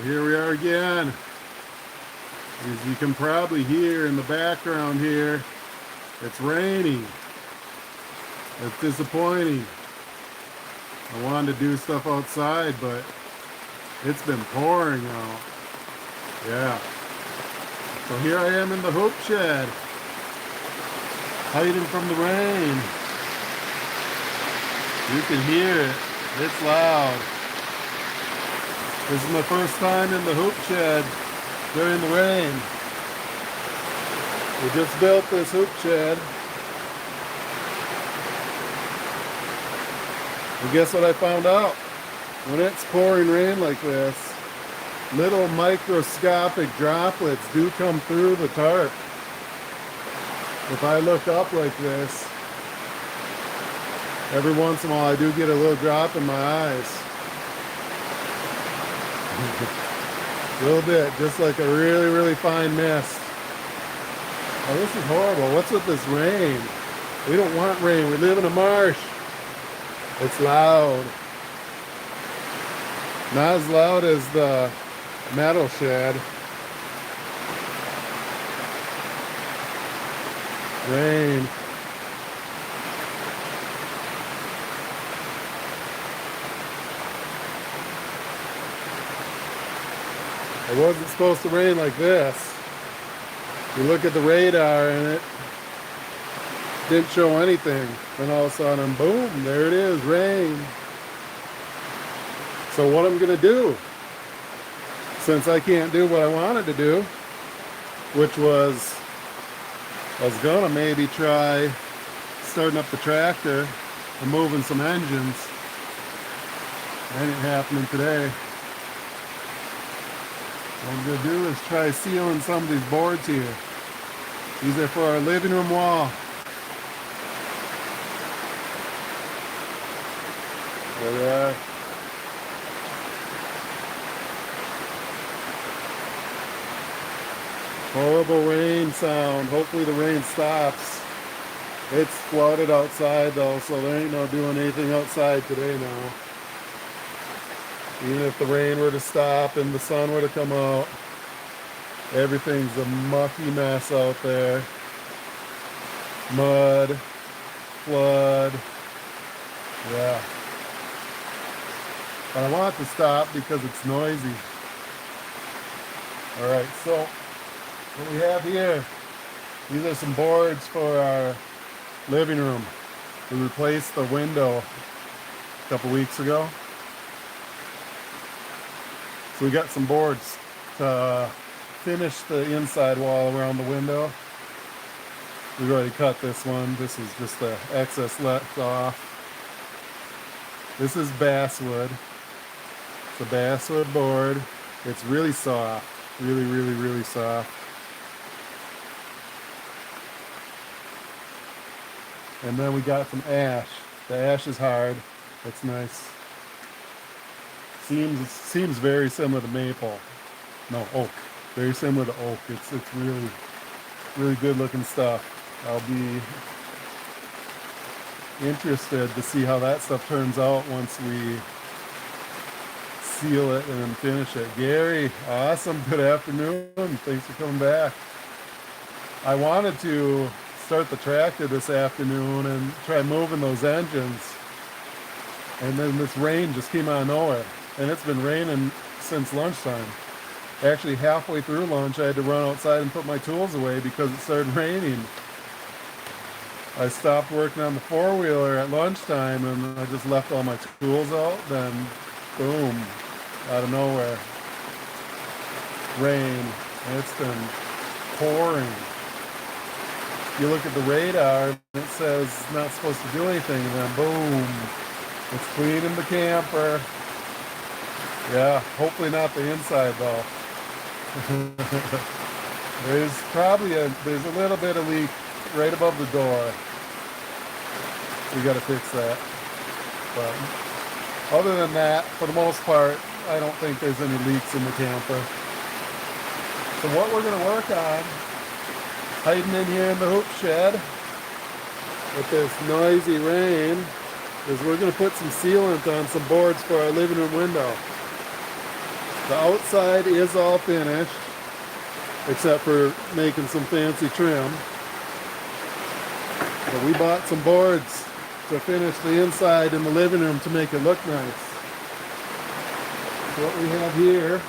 here we are again. As you can probably hear in the background here, it's raining. It's disappointing. I wanted to do stuff outside, but it's been pouring out. Yeah. So here I am in the hoop shed, hiding from the rain. You can hear it. It's loud. This is my first time in the hoop shed during the rain. We just built this hoop shed. And guess what I found out? When it's pouring rain like this, little microscopic droplets do come through the tarp. If I look up like this, every once in a while I do get a little drop in my eyes. A little bit, just like a really, really fine mist. Oh, this is horrible. What's with this rain? We don't want rain. We live in a marsh. It's loud. Not as loud as the metal shed. Rain. It wasn't supposed to rain like this. You look at the radar and it didn't show anything. Then all of a sudden, boom, there it is, rain. So what I'm gonna do, since I can't do what I wanted to do, which was, I was gonna maybe try starting up the tractor and moving some engines. That ain't happening today. What I'm going to do is try sealing some of these boards here. These are for our living room wall. There they are. Horrible rain sound. Hopefully the rain stops. It's flooded outside though, so there ain't no doing anything outside today now. Even if the rain were to stop and the sun were to come out, everything's a mucky mess out there. Mud, flood, yeah. But I want it to stop because it's noisy. All right, so what we have here, these are some boards for our living room. We replaced the window a couple weeks ago. So we got some boards to finish the inside wall around the window. We've already cut this one. This is just the excess left off. This is basswood. It's a basswood board. It's really soft. Really, really, really soft. And then we got some ash. The ash is hard. It's nice. Seems very similar to maple. No, oak. Very similar to oak. It's really, really good looking stuff. I'll be interested to see how that stuff turns out once we seal it and finish it. Gary, awesome. Good afternoon. Thanks for coming back. I wanted to start the tractor this afternoon and try moving those engines. And then this rain just came out of nowhere. And it's been raining since lunchtime. Actually, halfway through lunch, I had to run outside and put my tools away because it started raining. I stopped working on the four-wheeler at lunchtime and I just left all my tools out. Then, boom, out of nowhere, rain. And it's been pouring. You look at the radar, and it says it's not supposed to do anything, and then boom, it's cleaning the camper. Yeah, hopefully not the inside though. There's a little bit of leak right above the door. We got to fix that. But other than that, for the most part, I don't think there's any leaks in the camper. So what we're going to work on, hiding in here in the hoop shed with this noisy rain, is we're going to put some sealant on some boards for our living room window. The outside is all finished, except for making some fancy trim. But we bought some boards to finish the inside in the living room to make it look nice. So what we have here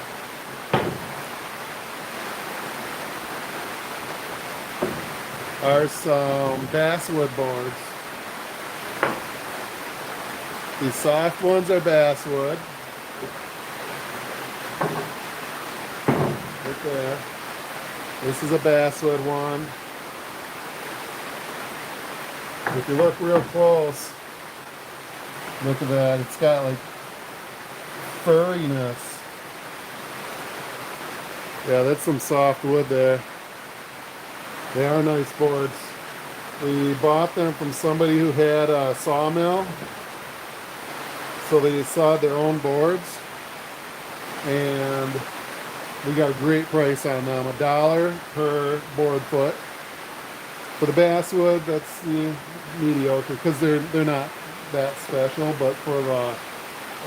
are some basswood boards. These soft ones are basswood. Right there. This is a basswood one. If you look real close, look at that. It's got like furriness. Yeah, that's some soft wood there. They are nice boards. We bought them from somebody who had a sawmill, so they sawed their own boards, and we got a great price on them, $1 per board foot. For the basswood, that's mediocre because they're not that special, but for the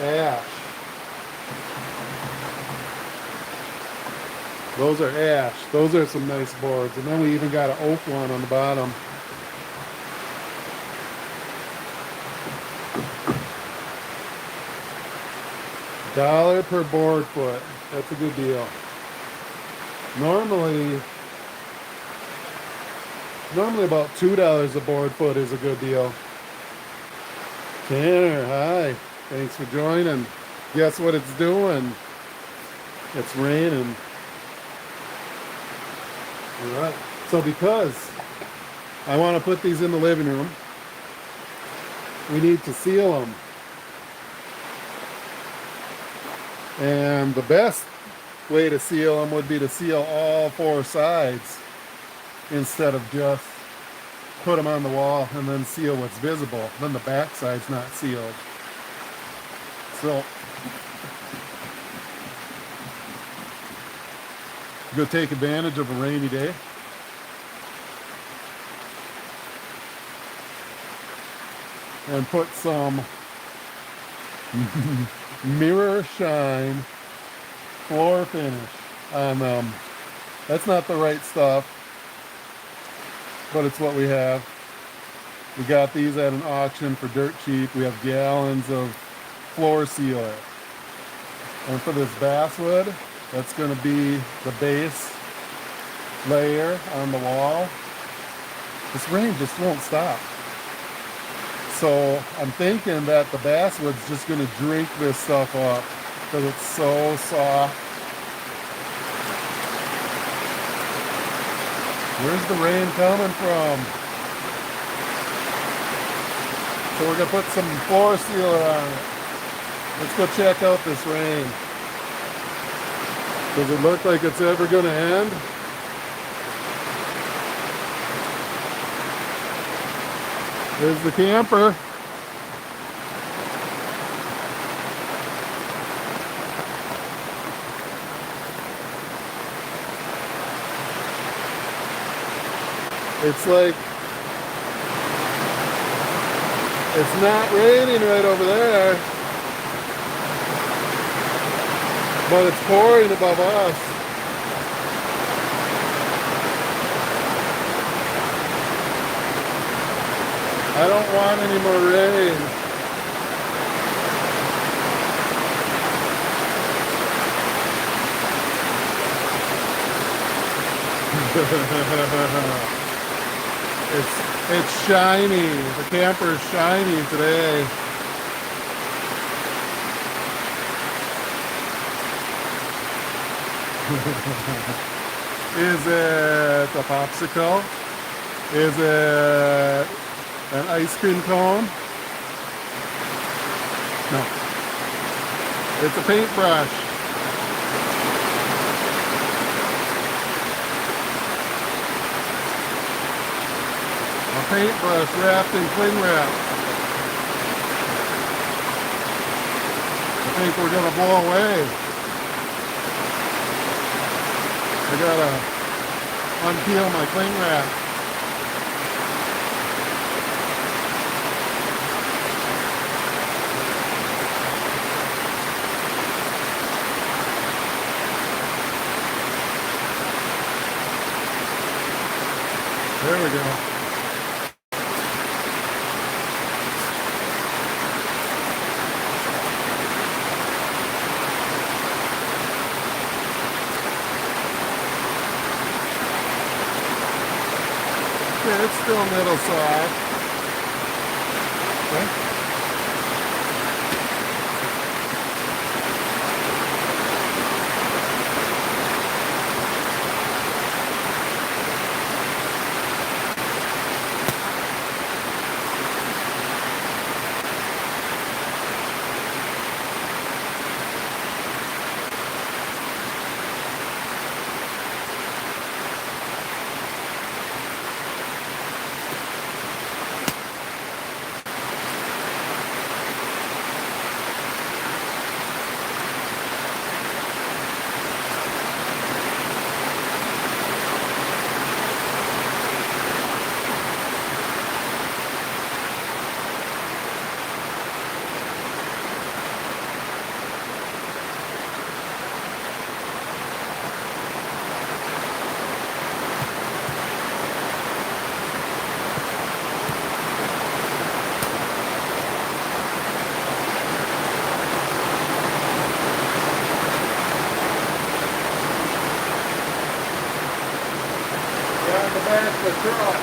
ash, those are ash. Those are some nice boards. And then we even got an oak one on the bottom. $1 per board foot. That's a good deal. Normally about $2 a board foot is a good deal. Tanner, hi. Thanks for joining. Guess what it's doing? It's raining. All right. So because I want to put these in the living room, we need to seal them. And the best way to seal them would be to seal all 4 sides instead of just put them on the wall and then seal what's visible. Then the back side's not sealed. So I'm going to take advantage of a rainy day. And put some mirror shine floor finish on them. That's not the right stuff, but it's what we have. We got these at an auction for dirt cheap. We have gallons of floor sealer. And for this basswood, that's going to be the base layer on the wall. This rain just won't stop. So I'm thinking that the basswood's just going to drink this stuff up because it's so soft. Where's the rain coming from? So we're going to put some floor sealer on it. Let's go check out this rain. Does it look like it's ever going to end? There's the camper. It's like, it's not raining right over there, but it's pouring above us. I don't want any more rain. It's shiny. The camper is shiny today. Is it a popsicle? Is it an ice cream cone? No. It's a paintbrush. A paintbrush wrapped in cling wrap. I think we're gonna blow away. I gotta unpeel my cling wrap. There we go. Yeah, it's still middle soft. Okay. Back the truck.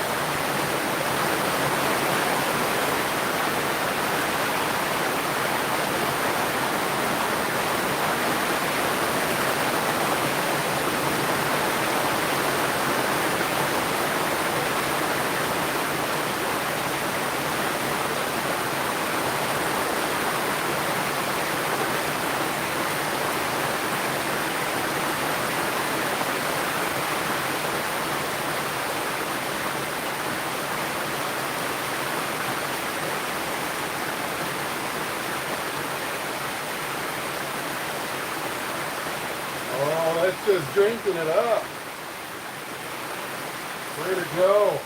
Oh, that's just drinking it up. Way to go.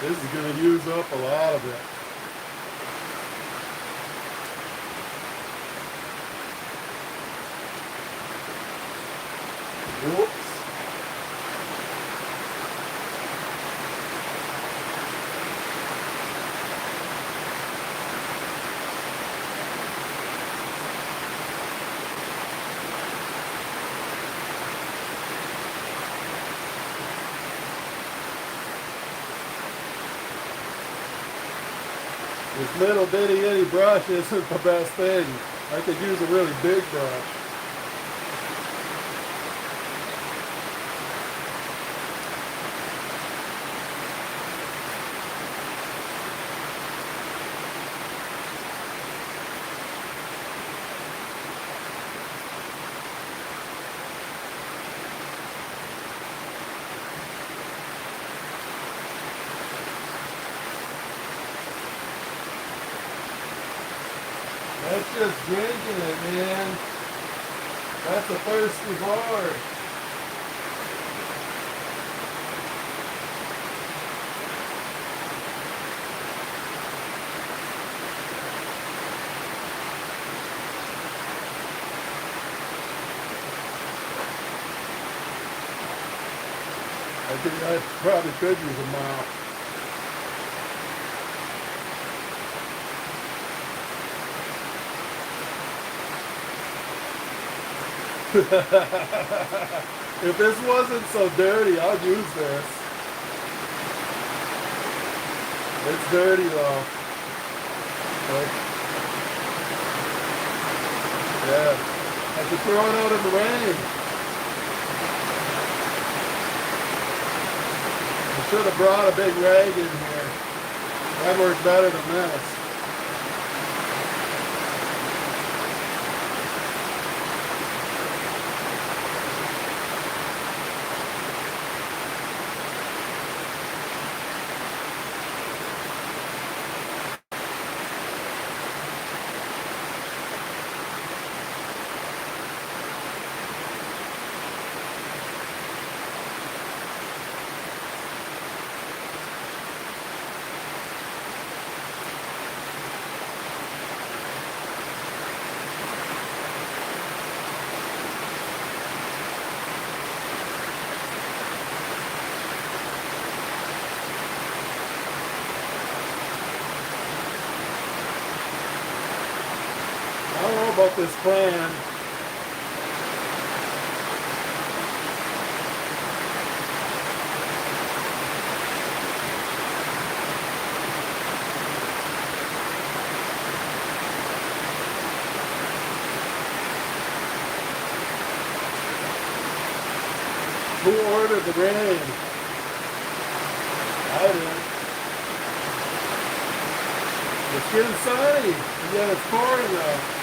This is going to use up a lot of it. Whoops. This little bitty itty brush isn't the best thing. I could use a really big brush. That's just drinking it, man. That's a thirsty bar. I think I probably could use a mop. If this wasn't so dirty, I'd use this. It's dirty though. Like, yeah, I could throw it out in the rain. I should have brought a big rag in here. That worked better than this. about this plan. Who ordered the rain? I did. It's getting sunny, and then it's pouring now.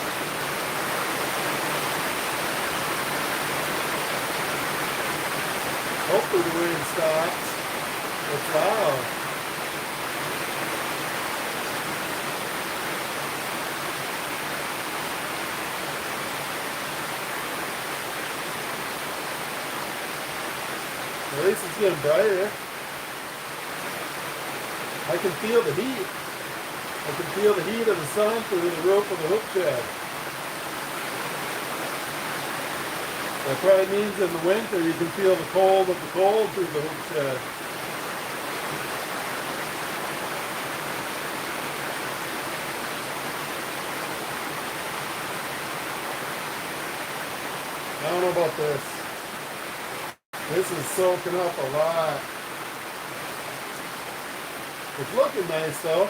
Hopefully the rain stops. It's loud. At least it's getting brighter. I can feel the heat. I can feel the heat of the sun through the roof of the hook shed. That probably means in the winter you can feel the cold of the cold through the hook shed. I don't know about this. This is soaking up a lot. It's looking nice though.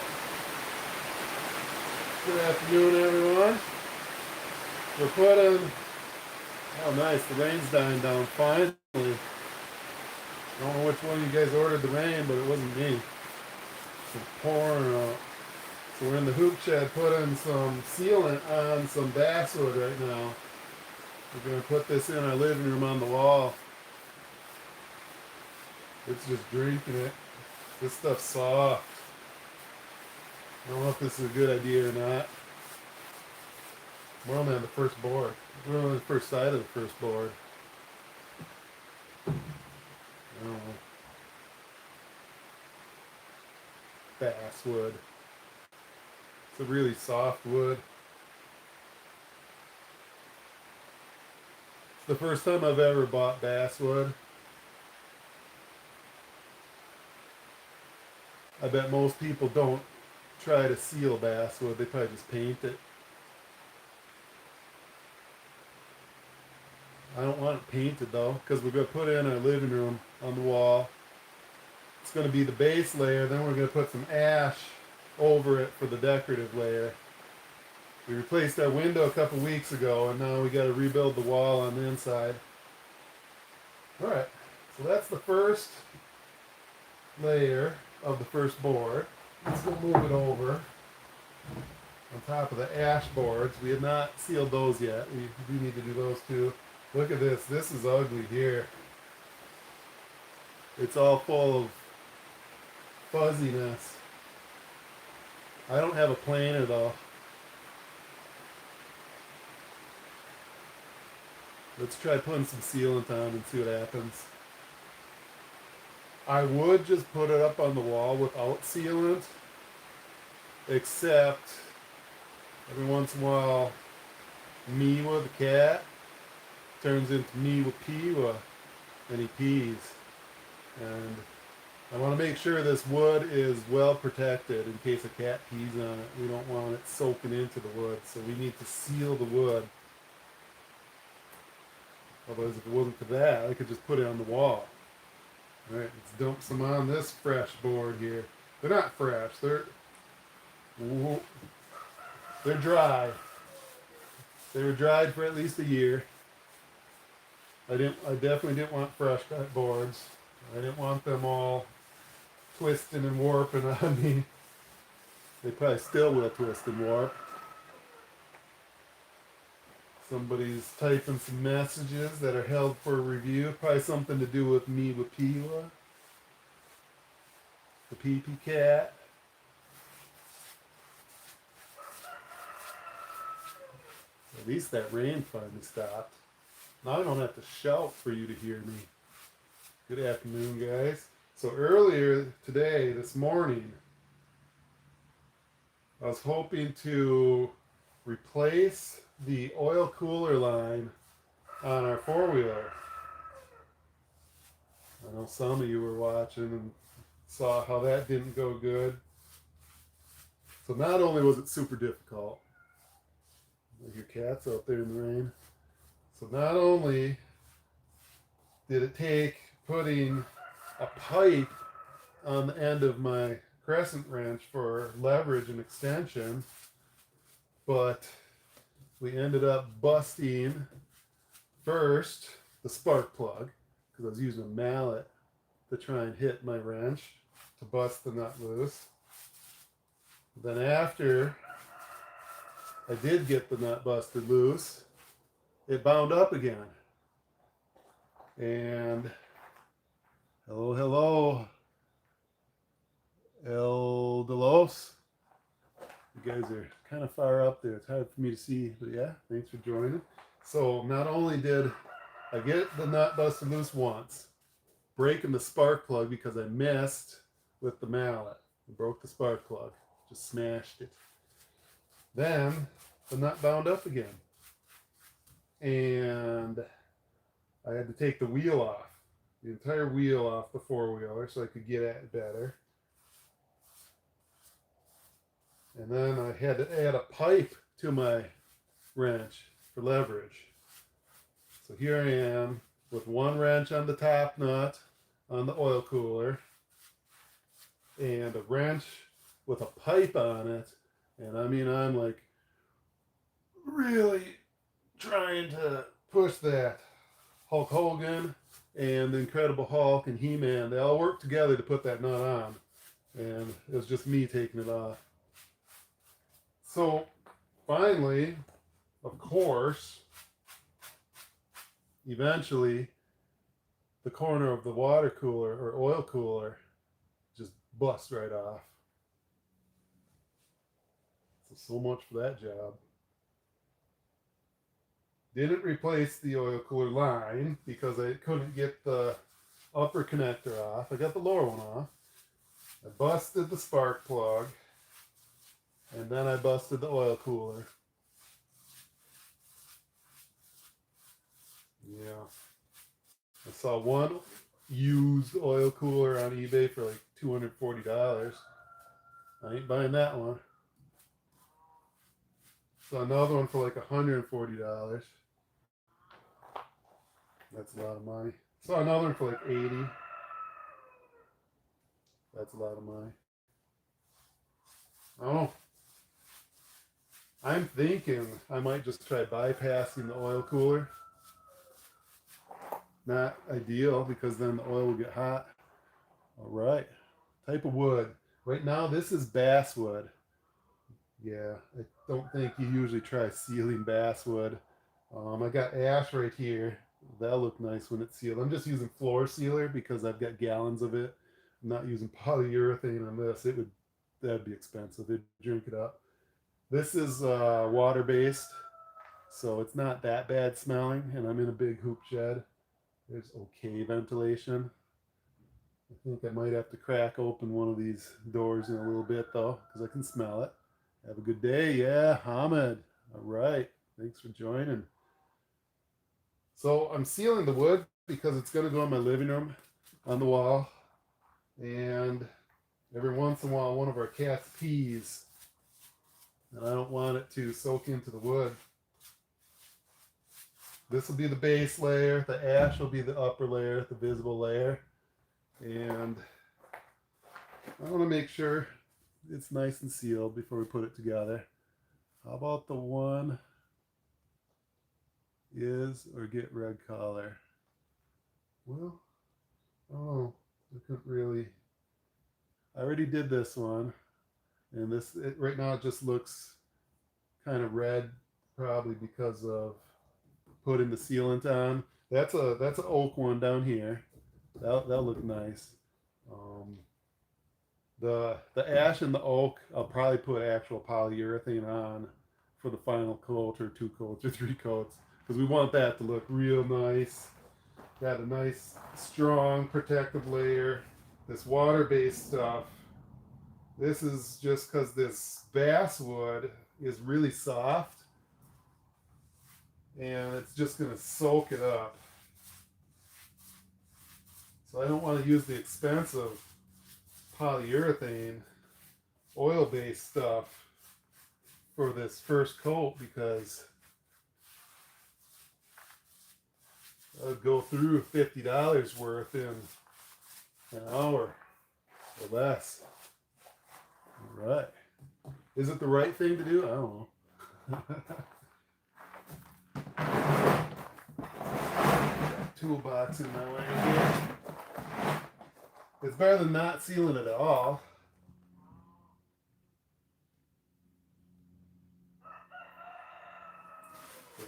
Good afternoon, everyone. We're putting, oh nice, the rain's dying down finally. I don't know which one of you guys ordered the rain, but it wasn't me. It's pouring out. So we're in the hoop shed putting some sealant on some basswood right now. We're going to put this in our living room on the wall. It's just drinking it. This stuff's soft. I don't know if this is a good idea or not. We're only on the first board. We're only on the first side of the first board. I don't know. Basswood. It's a really soft wood. It's the first time I've ever bought basswood. I bet most people don't try to seal basswood. They probably just paint it. I don't want it painted though, because we're going to put it in our living room on the wall. It's going to be the base layer, then we're going to put some ash over it for the decorative layer. We replaced our window a couple weeks ago, and now we got to rebuild the wall on the inside. Alright, so that's the first layer of the first board. Let's go move it over on top of the ash boards. We have not sealed those yet. We do need to do those too. Look at this. This is ugly here. It's all full of fuzziness. I don't have a planer though. Let's try putting some sealant on and see what happens. I would just put it up on the wall without sealant, except every once in a while Miwa the cat turns into Miwa Piwa and he pees. And I want to make sure this wood is well protected in case a cat pees on it. We don't want it soaking into the wood, so we need to seal the wood. Otherwise, if it wasn't for that, I could just put it on the wall. Alright, let's dump some on this fresh board here. They're not fresh, they're dry. They were dried for at least a year. I definitely didn't want fresh cut boards. I didn't want them all twisting and warping on me. They probably still will twist and warp. Somebody's typing some messages that are held for review. Probably something to do with me with Pila. The pee-pee cat. At least that rain finally stopped. Now I don't have to shout for you to hear me. Good afternoon, guys. So earlier today, this morning, I was hoping to replace the oil cooler line on our four-wheeler. I know some of you were watching and saw how that didn't go good. So not only was it super difficult, I hear cats out there in the rain. So not only did it take putting a pipe on the end of my crescent wrench for leverage and extension, but we ended up busting first the spark plug because I was using a mallet to try and hit my wrench to bust the nut loose. Then after I did get the nut busted loose, it bound up again. And hello, El Delos. You guys are kind of far up there. It's hard for me to see, but yeah, thanks for joining. So not only did I get the nut busted loose once, breaking the spark plug because I missed with the mallet. I broke the spark plug, just smashed it. Then the nut bound up again. And I had to take the wheel off, the entire wheel off the four-wheeler so I could get at it better. And then I had to add a pipe to my wrench for leverage. So here I am with one wrench on the top nut on the oil cooler and a wrench with a pipe on it. And I mean, I'm like really trying to push that. Hulk Hogan and the Incredible Hulk and He-Man, they all worked together to put that nut on. And it was just me taking it off. So finally, of course, eventually the corner of the water cooler or oil cooler just bust right off. So much for that job. Didn't replace the oil cooler line because I couldn't get the upper connector off. I got the lower one off. I busted the spark plug. And then I busted the oil cooler. Yeah. I saw one used oil cooler on eBay for like $240. I ain't buying that one. Saw another one for like $140. That's a lot of money. Saw another one for like $80. That's a lot of money. Oh, I'm thinking I might just try bypassing the oil cooler. Not ideal because then the oil will get hot. All right, type of wood. Right now this is basswood. Yeah, I don't think you usually try sealing basswood. I got ash right here. That'll look nice when it's sealed. I'm just using floor sealer because I've got gallons of it. I'm not using polyurethane on this. That'd be expensive. It'd drink it up. This is water-based, so it's not that bad smelling, and I'm in a big hoop shed. There's okay ventilation. I think I might have to crack open one of these doors in a little bit, though, because I can smell it. Have a good day. Yeah, Hamid. All right. Thanks for joining. So I'm sealing the wood because it's going to go in my living room on the wall. And every once in a while, one of our cats pees. And I don't want it to soak into the wood. This will be the base layer. The ash will be the upper layer, the visible layer. And I want to make sure it's nice and sealed before we put it together. How about the one is or get red color? Well, oh, I couldn't really. I already did this one, and right now it just looks kind of red, probably because of putting the sealant on. That's an oak one down here. That'll look nice. The ash and the oak, I'll probably put actual polyurethane on for the final coat or 2 coats or 3 coats because we want that to look real nice. Got a nice, strong, protective layer. This water-based stuff, this is just because this basswood is really soft and it's just going to soak it up. So I don't want to use the expensive polyurethane oil-based stuff for this first coat because go through $50 worth in an hour or less. All right. Is it the right thing to do? I don't know. Toolbox in my way here. It's better than not sealing it at all.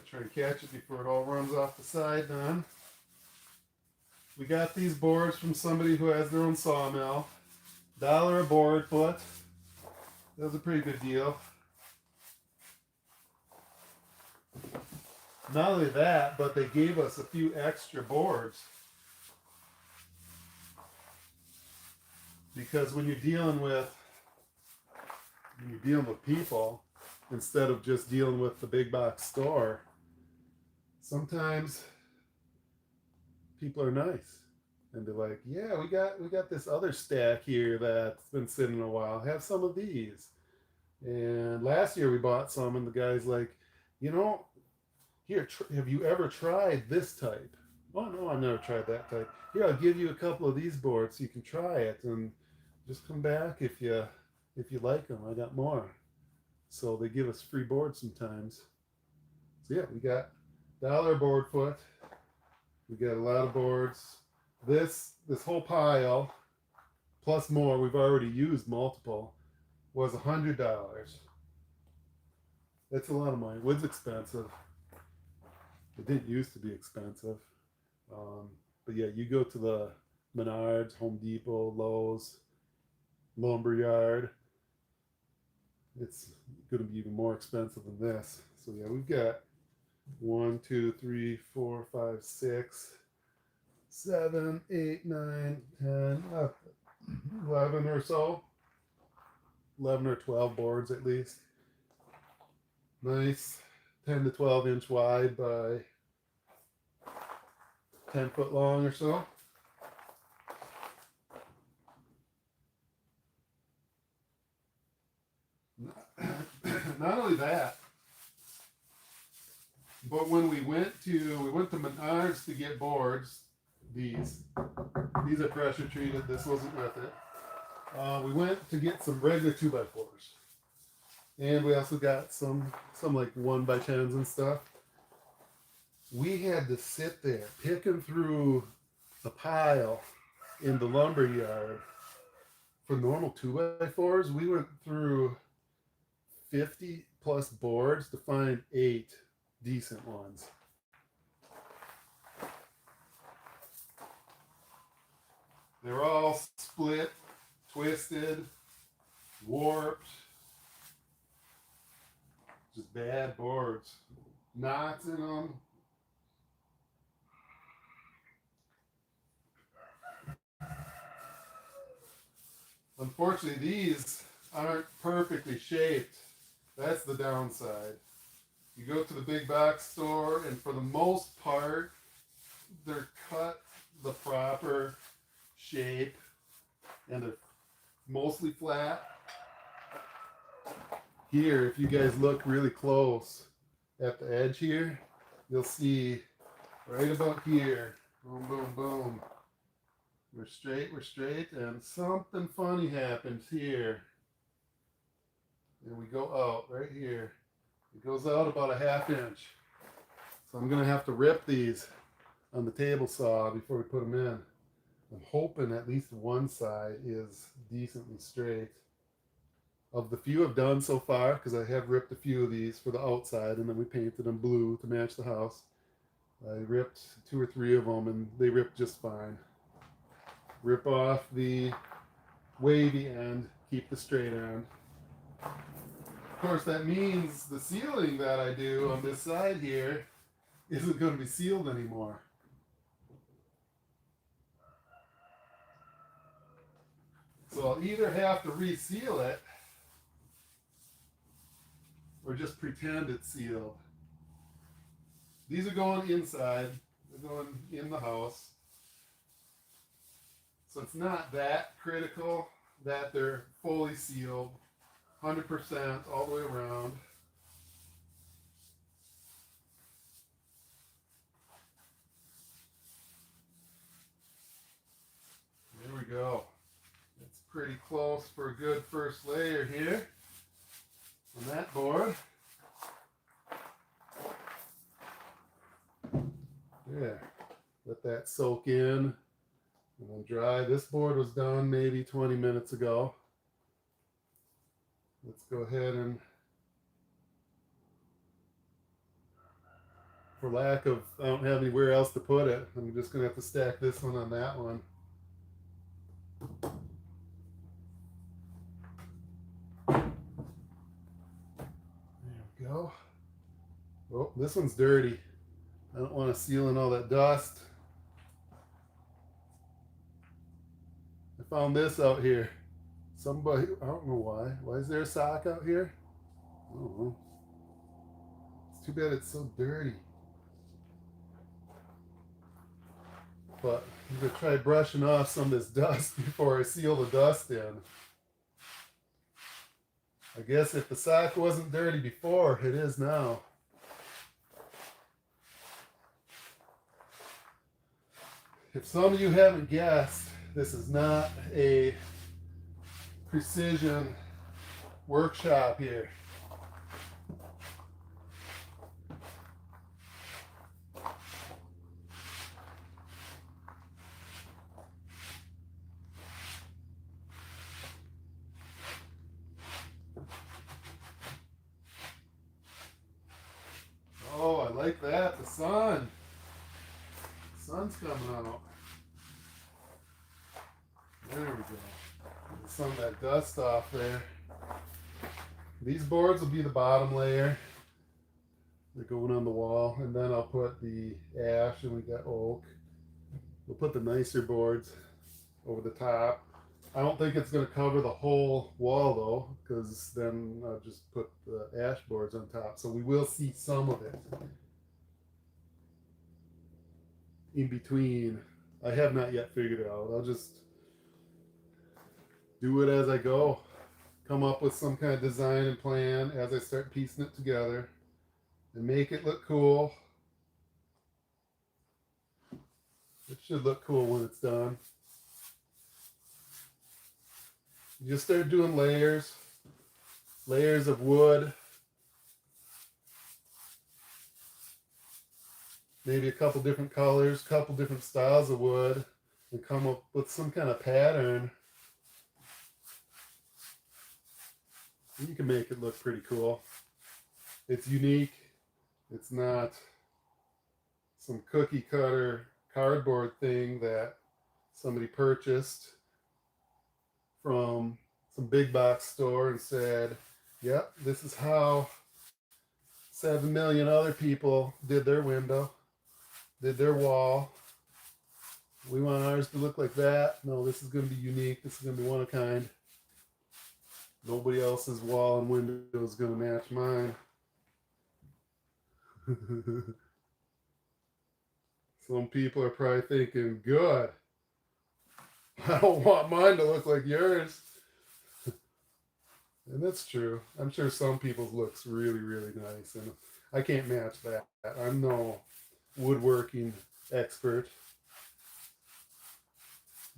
Try and catch it before it all runs off the side then. We got these boards from somebody who has their own sawmill. $1 a board foot. That was a pretty good deal. Not only that, but they gave us a few extra boards. Because when you're dealing with people, instead of just dealing with the big box store, sometimes people are nice and they're like, yeah, we got this other stack here that's been sitting a while. Have some of these. And last year we bought some, and the guy's like, here, have you ever tried this type? Oh no, I've never tried that type. Here, I'll give you a couple of these boards so you can try it, and just come back if you like them. I got more. So they give us free boards sometimes. So yeah, we got $1 a board foot. We got a lot of boards. This whole pile, plus more, we've already used multiple, was $100. That's a lot of money. Wood's expensive. It didn't used to be expensive. But yeah, you go to the Menards, Home Depot, Lowe's, Lumberyard, it's going to be even more expensive than this. So yeah, we've got 1, 2, 3, 4, 5, 6, 7, 8, 9, 10, 11 or so. 11 or 12 boards at least. Nice 10 to 12 inch wide by 10 foot long or so. Not only that, but when we went to Menards to get boards, these are pressure treated. This wasn't with it. We went to get some regular 2x4s, and we also got some like 1x10s and stuff. We had to sit there picking through a pile in the lumber yard. For normal 2x4s, we went through 50 plus boards to find 8 decent ones. They're all split, twisted, warped, just bad boards. Knots in them. Unfortunately, these aren't perfectly shaped. That's the downside. You go to the big box store, and for the most part, they're cut the proper shape, and they're mostly flat. Here, if you guys look really close at the edge here, you'll see right about here, boom, boom, boom. We're straight, and something funny happens here. And we go out right here. It goes out about a 1/2 inch. So I'm going to have to rip these on the table saw before we put them in. I'm hoping at least one side is decently straight. Of the few I've done so far, because I have ripped a few of these for the outside, and then we painted them blue to match the house. I ripped 2 or 3 of them, and they ripped just fine. Rip off the wavy end, keep the straight end. Of course, that means the sealing that I do on this side here isn't going to be sealed anymore. So I'll either have to reseal it or just pretend it's sealed. These are going inside. They're going in the house. So it's not that critical that they're fully sealed, 100% all the way around. we go. It's pretty close for a good first layer here on that board. There. Let that soak in and then dry. This board was done maybe 20 minutes ago. Let's go ahead and, for lack of, I don't have anywhere else to put it, I'm just going to have to stack this one on that one. There we go. Oh, this one's dirty. I don't want to seal in all that dust. I found this out here. Somebody, I don't know why. Why is there a sock out here? I don't know. It's too bad it's so dirty. But I'm going to try brushing off some of this dust before I seal the dust in. I guess if the sock wasn't dirty before, it is now. If some of you haven't guessed, this is not a precision workshop here. Oh, I like that. The sun. The sun's coming out. There we go. Get some of that dust off there. These boards will be the bottom layer. They're going on the wall. And then I'll put the ash and we got oak. We'll put the nicer boards over the top. I don't think it's going to cover the whole wall though, because then I'll just put the ash boards on top. So we will see some of it in between. I have not yet figured it out. I'll just do it as I go. Come up with some kind of design and plan as I start piecing it together and make it look cool. It should look cool when it's done. You just start doing layers of wood, maybe a couple different colors, couple different styles of wood, and come up with some kind of pattern. You can make it look pretty cool. It's unique. It's not some cookie cutter cardboard thing that somebody purchased from some big box store and said, yep, this is how 7 million other people did their window, did their wall. We want ours to look like that. No, this is going to be unique. This is going to be one of a kind. Nobody else's wall and window is going to match mine. Some people are probably thinking, good. I don't want mine to look like yours. And that's true. I'm sure some people's looks really, really nice. And I can't match that. I'm no woodworking expert.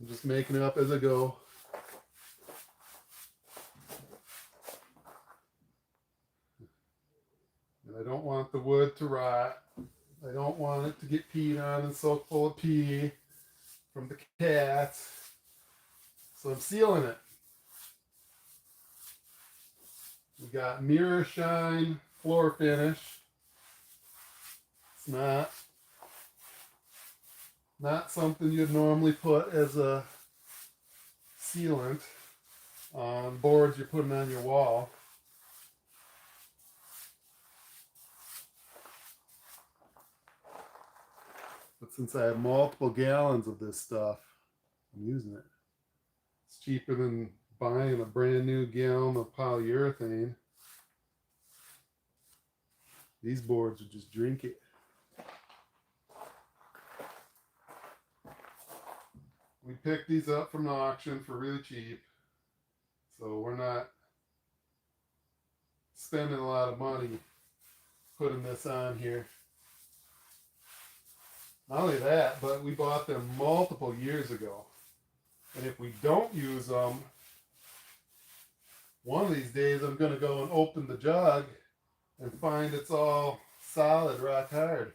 I'm just making it up as I go. And I don't want the wood to rot. I don't want it to get peed on and soak full of pee from the cats. So I'm sealing it. We got mirror shine floor finish. It's not something you'd normally put as a sealant on boards you're putting on your wall. But since I have multiple gallons of this stuff, I'm using it. It's cheaper than buying a brand new gallon of polyurethane. These boards would just drink it. We picked these up from the auction for really cheap. So we're not spending a lot of money putting this on here. Not only that, but we bought them multiple years ago. And if we don't use them, one of these days I'm going to go and open the jug and find it's all solid, rock hard.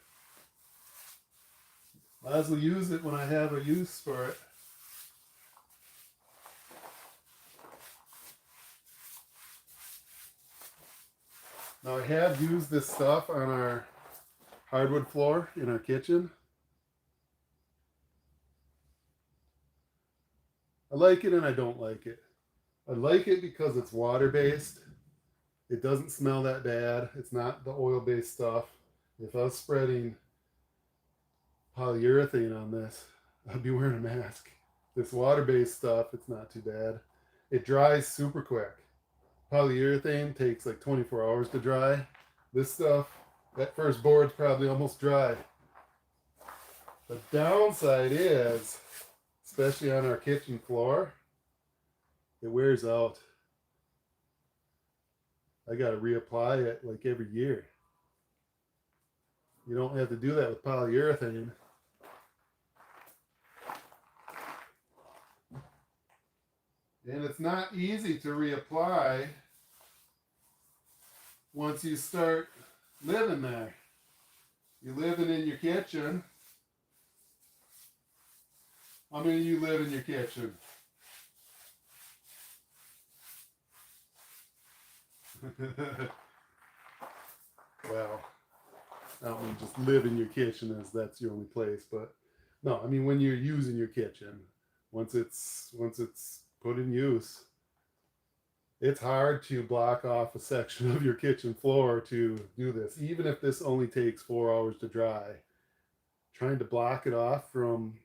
Might as well use it when I have a use for it. Now I have used this stuff on our hardwood floor in our kitchen. I like it and I don't like it. I like it because it's water-based. It doesn't smell that bad. It's not the oil-based stuff. If I was spreading polyurethane on this, I'd be wearing a mask. This water-based stuff, it's not too bad. It dries super quick. Polyurethane takes like 24 hours to dry. This stuff, that first board's probably almost dry. The downside is, especially on our kitchen floor, it wears out. I got to reapply it like every year. You don't have to do that with polyurethane. And it's not easy to reapply once you start living there. You're living in your kitchen. How many of you live in your kitchen? Well, I don't mean just live in your kitchen as that's your only place, but no, I mean when you're using your kitchen, once it's put in use, it's hard to block off a section of your kitchen floor to do this. Even if this only takes 4 hours to dry, trying to block it off from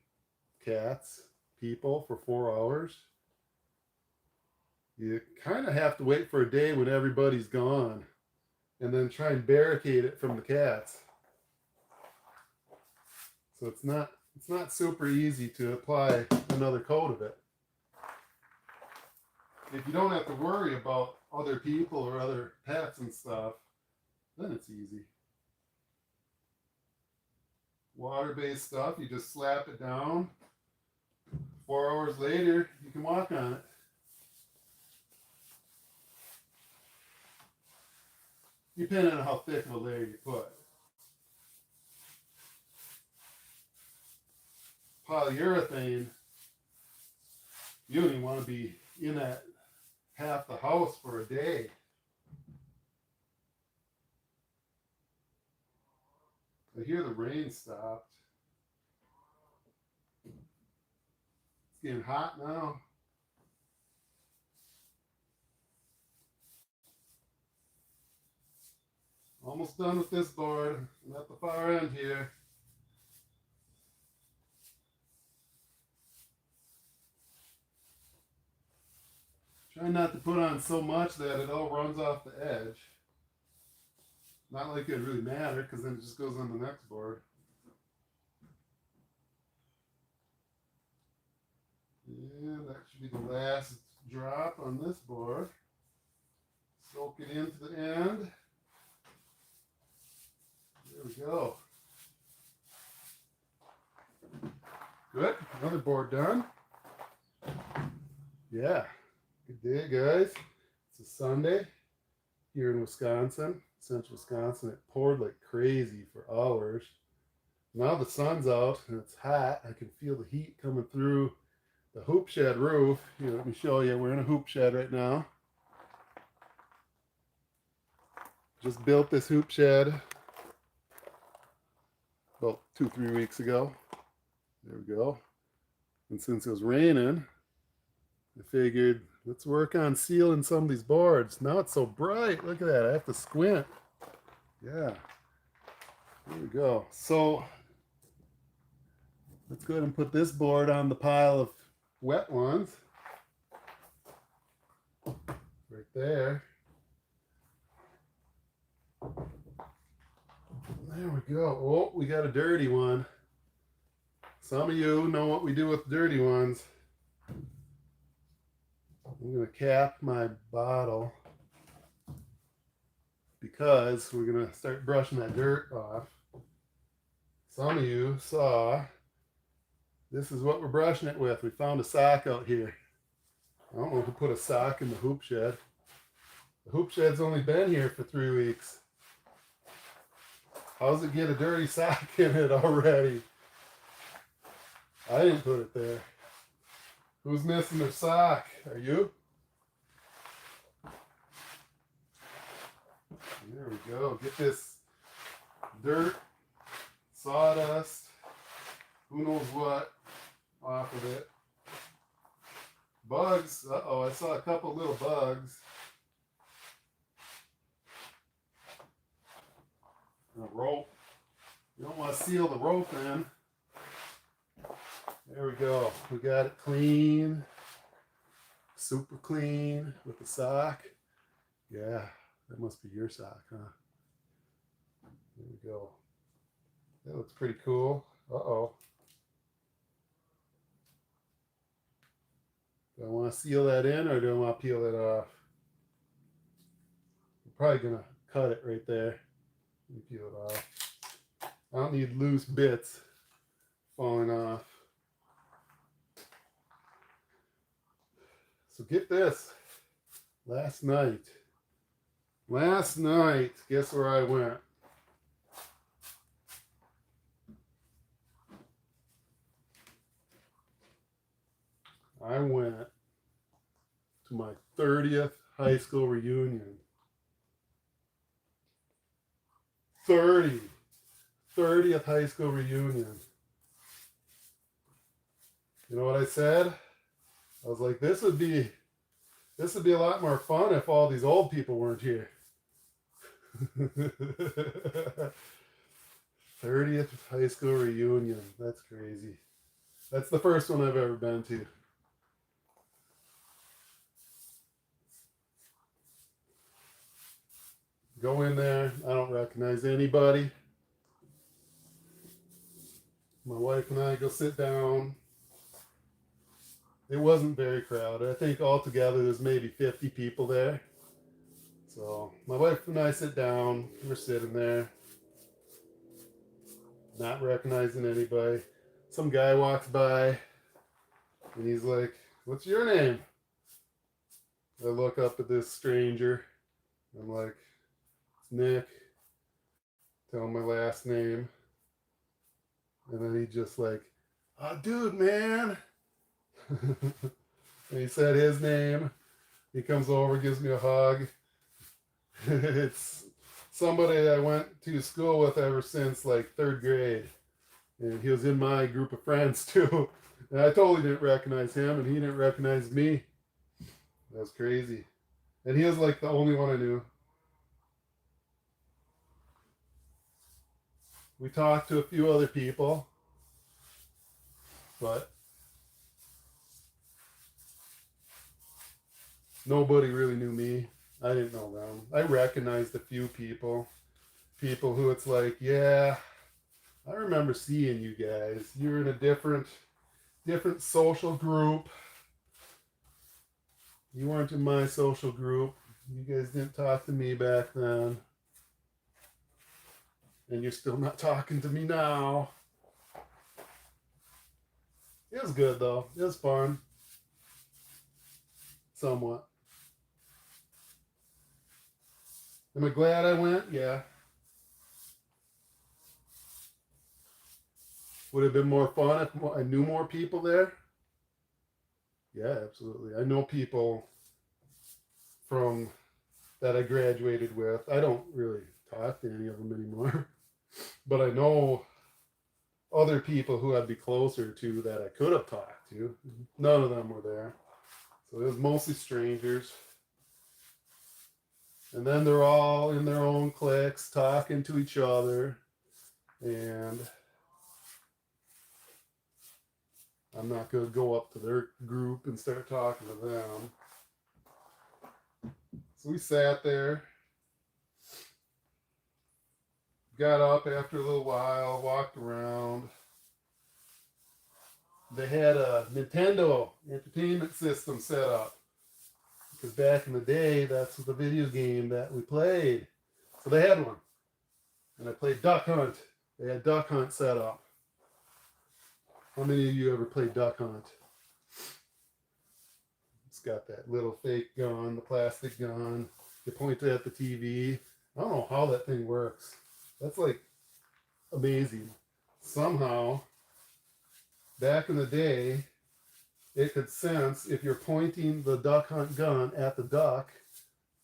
cats, people for 4 hours, you kind of have to wait for a day when everybody's gone and then try and barricade it from the cats. So it's not super easy to apply another coat of it. If you don't have to worry about other people or other pets and stuff, then it's easy. Water-based stuff, you just slap it down. 4 hours later, you can walk on it. Depending on how thick of a layer you put. Polyurethane, you don't even want to be in that half the house for a day. I hear the rain stopped. It's getting hot now. Almost done with this board. I'm at the far end here. Try not to put on so much that it all runs off the edge. Not like it really matter because then it just goes on the next board. And that should be the last drop on this board. Soak it into the end. There we go. Good. Another board done. Yeah. Good day, guys. It's a Sunday here in Wisconsin, central Wisconsin. It poured like crazy for hours. Now the sun's out and it's hot. I can feel the heat coming through the hoop shed roof. Here, let me show you. We're in a hoop shed right now. Just built this hoop shed about 2-3 weeks ago. There we go. And since it was raining, I figured let's work on sealing some of these boards. Now it's so bright. Look at that. I have to squint. Yeah. There we go. So let's go ahead and put this board on the pile of wet ones. Right there. There we go. Oh, we got a dirty one. Some of you know what we do with dirty ones. I'm going to cap my bottle because we're going to start brushing that dirt off. Some of you saw This is what we're brushing it with. We found a sock out here. I don't know who put a sock in the hoop shed. The hoop shed's only been here for 3 weeks. How's it get a dirty sock in it already? I didn't put it there. Who's missing their sock? Are you? There we go. Get this dirt, sawdust, who knows what off of it. Bugs. Uh-oh, I saw a couple little bugs. And a rope. You don't want to seal the rope in. There we go. We got it clean. Super clean with the sock. Yeah, that must be your sock, huh? There we go. That looks pretty cool. Uh-oh. Do I want to seal that in or do I want to peel it off? I'm probably going to cut it right there. Let me peel it off. I don't need loose bits falling off. So get this. Last night, guess where I went? I went to my 30th high school reunion. 30th high school reunion. You know what I said? I was like, this would be a lot more fun if all these old people weren't here. 30th high school reunion. That's crazy. That's the first one I've ever been to. Go in there. I don't recognize anybody. My wife and I go sit down. It wasn't very crowded. I think altogether there's maybe 50 people there. So my wife and I sit down. We're sitting there, not recognizing anybody. Some guy walks by and he's like, "What's your name?" I look up at this stranger. I'm like, "It's Nick." Tell him my last name. And then he just like, "Oh, dude, man." And he said his name. He comes over, gives me a hug. It's somebody that I went to school with ever since like 3rd grade. And he was in my group of friends too. And I totally didn't recognize him and he didn't recognize me. That was crazy. And he was like the only one I knew. We talked to a few other people, but nobody really knew me. I didn't know them. I recognized a few people who it's like, yeah, I remember seeing you guys. You're in a different social group. You weren't in my social group. You guys didn't talk to me back then. And you're still not talking to me now. It was good though. It was fun. Somewhat. Am I glad I went? Yeah. Would it have been more fun if I knew more people there? Yeah, absolutely. I know people from that I graduated with. I don't really talk to any of them anymore. But I know other people who I'd be closer to that I could have talked to. None of them were there. So it was mostly strangers. And then they're all in their own cliques talking to each other. And I'm not going to go up to their group and start talking to them. So we sat there. Got up after a little while, walked around. They had a Nintendo entertainment system set up. Because back in the day, that's the video game that we played. So they had one. And I played Duck Hunt. They had Duck Hunt set up. How many of you ever played duck hunt? It's got that little fake gun, the plastic gun. You point it at the TV. I don't know how that thing works. That's like amazing. Somehow, back in the day, it could sense if you're pointing the duck hunt gun at the duck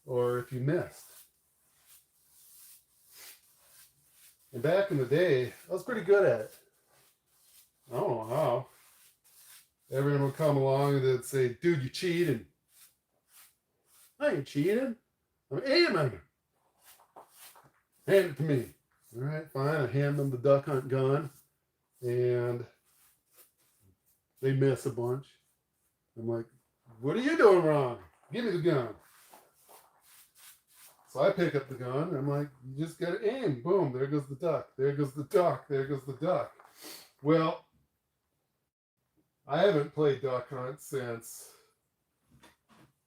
or if you missed. And back in the day, I was pretty good at it. I don't know how. Everyone would come along and they'd say, dude, you cheating. I ain't cheating. I'm aiming. Hand it to me. All right, fine. I hand them the duck hunt gun and they miss a bunch. I'm like, what are you doing wrong? Give me the gun. So I pick up the gun and I'm like, you just gotta aim. Boom, there goes the duck. There goes the duck. There goes the duck. Well, I haven't played duck hunt since,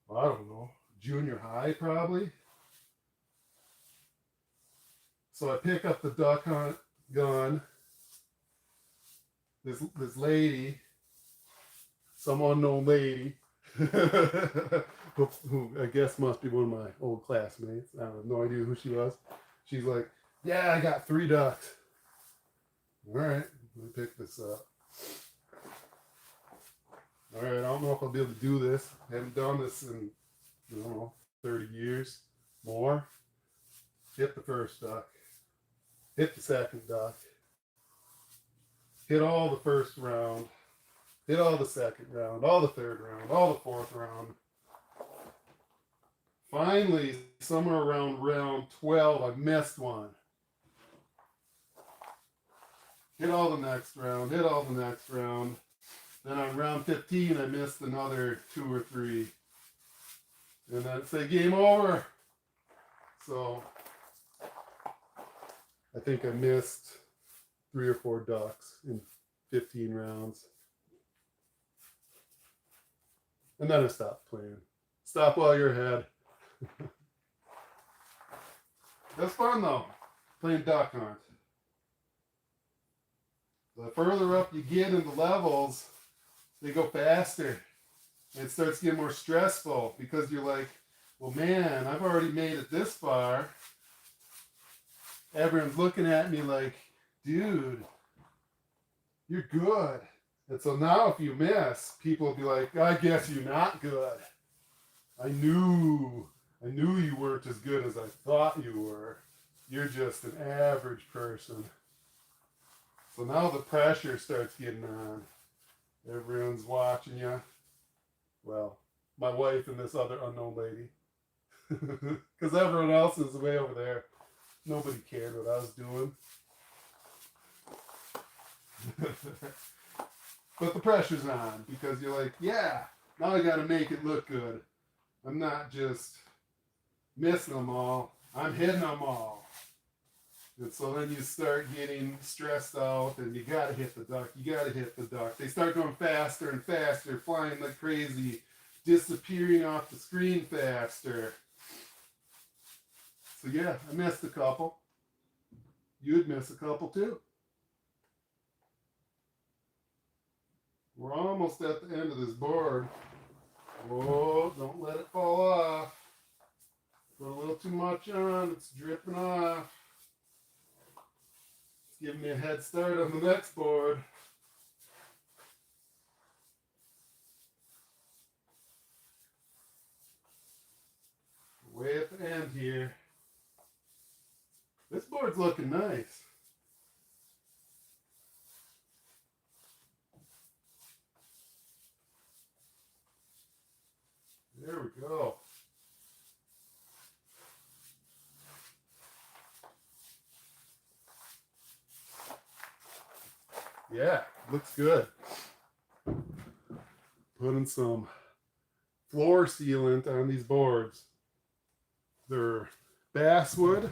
I don't know, junior high probably. So I pick up the duck hunt gun. This lady, some unknown lady, who I guess must be one of my old classmates. I have no idea who she was. She's like, yeah, I got 3 ducks. All right, let me pick this up. All right, I don't know if I'll be able to do this. I haven't done this in, I don't know, 30 years, more. Hit the first duck. Hit the second duck. Hit all the first round. Hit all the second round, all the third round, all the fourth round. Finally, somewhere around round 12, I missed one. Hit all the next round, hit all the next round. Then on round 15, I missed another 2 or 3. And then say game over. So I think I missed 3 or 4 ducks in 15 rounds. And then I stopped playing. Stop while you're ahead. That's fun though, playing duck hunt. The further up you get in the levels, they go faster. And it starts getting more stressful because you're like, well man, I've already made it this far. Everyone's looking at me like, dude, you're good. And so now if you miss, people will be like, I guess you're not good. I knew you weren't as good as I thought you were. You're just an average person. So now the pressure starts getting on. Everyone's watching you. Well, my wife and this other unknown lady. Because everyone else is way over there. Nobody cared what I was doing. But the pressure's on because you're like, yeah, now I got to make it look good. I'm not just missing them all. I'm hitting them all. And so then you start getting stressed out and you got to hit the duck. You got to hit the duck. They start going faster and faster, flying like crazy, disappearing off the screen faster. So yeah, I missed a couple. You'd miss a couple too. We're almost at the end of this board. Whoa, don't let it fall off. Put a little too much on, it's dripping off. It's giving me a head start on the next board. Way at the end here. This board's looking nice. There we go. Yeah, looks good. Putting some floor sealant on these boards. They're basswood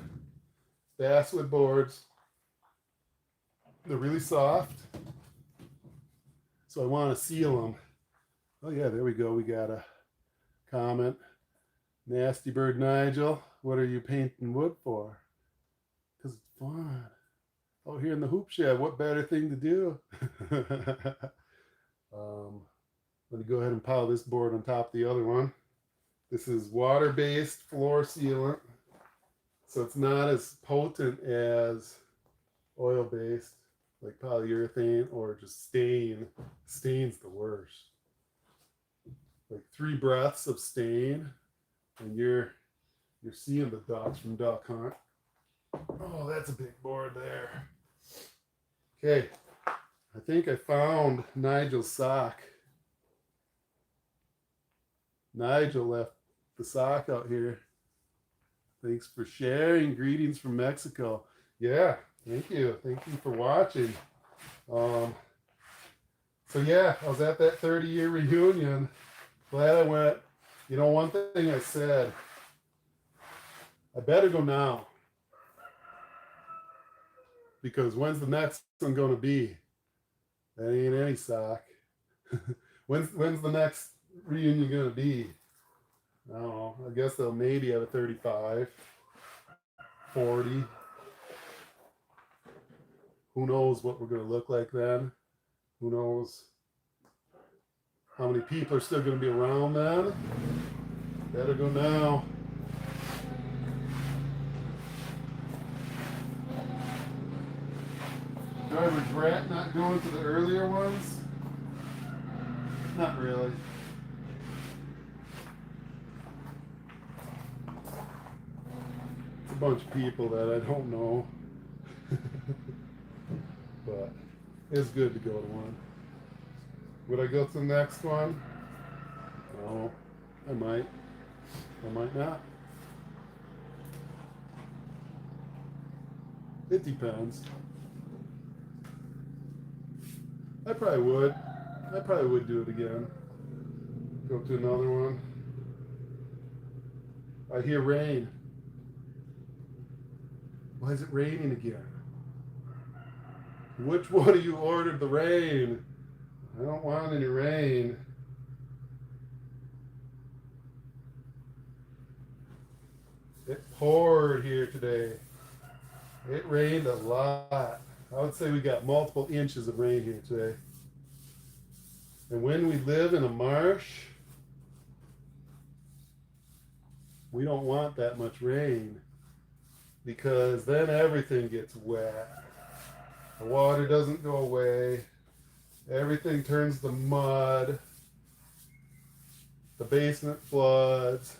boards. They're really soft. So I want to seal them. Oh yeah, there we go. We got a comment. Nasty Bird Nigel, what are you painting wood for? Because it's fun. out here in the hoop shed. What better thing to do? Let me go ahead and pile this board on top of the other one. This is water-based floor sealant, so it's not as potent as oil-based, like polyurethane or just stain. Stain's the worst. Like 3 breaths of stain, and you're seeing the ducks from Duck Hunt. Oh, that's a big board there. Okay, I think I found Nigel's sock. Nigel left the sock out here. Thanks for sharing. Greetings from Mexico. Yeah, thank you. Thank you for watching. So yeah, I was at that 30-year reunion. Glad I went. You know, one thing I said, I better go now. Because when's the next one going to be? That ain't any sock. When's the next reunion going to be? I don't know. I guess they'll maybe have a 35, 40. Who knows what we're going to look like then? Who knows how many people are still going to be around then? Better go now. Do I regret not going to the earlier ones? Not really. It's a bunch of people that I don't know. But it's good to go to one. Would I go to the next one? No, I might. I might not. It depends. I probably would. I probably would do it again. Go to another one. I hear rain. Why is it raining again? Which one of you ordered the rain? I don't want any rain. It poured here today. It rained a lot. I would say we got multiple inches of rain here today. And when we live in a marsh, we don't want that much rain because then everything gets wet. The water doesn't go away. Everything turns to mud. The basement floods.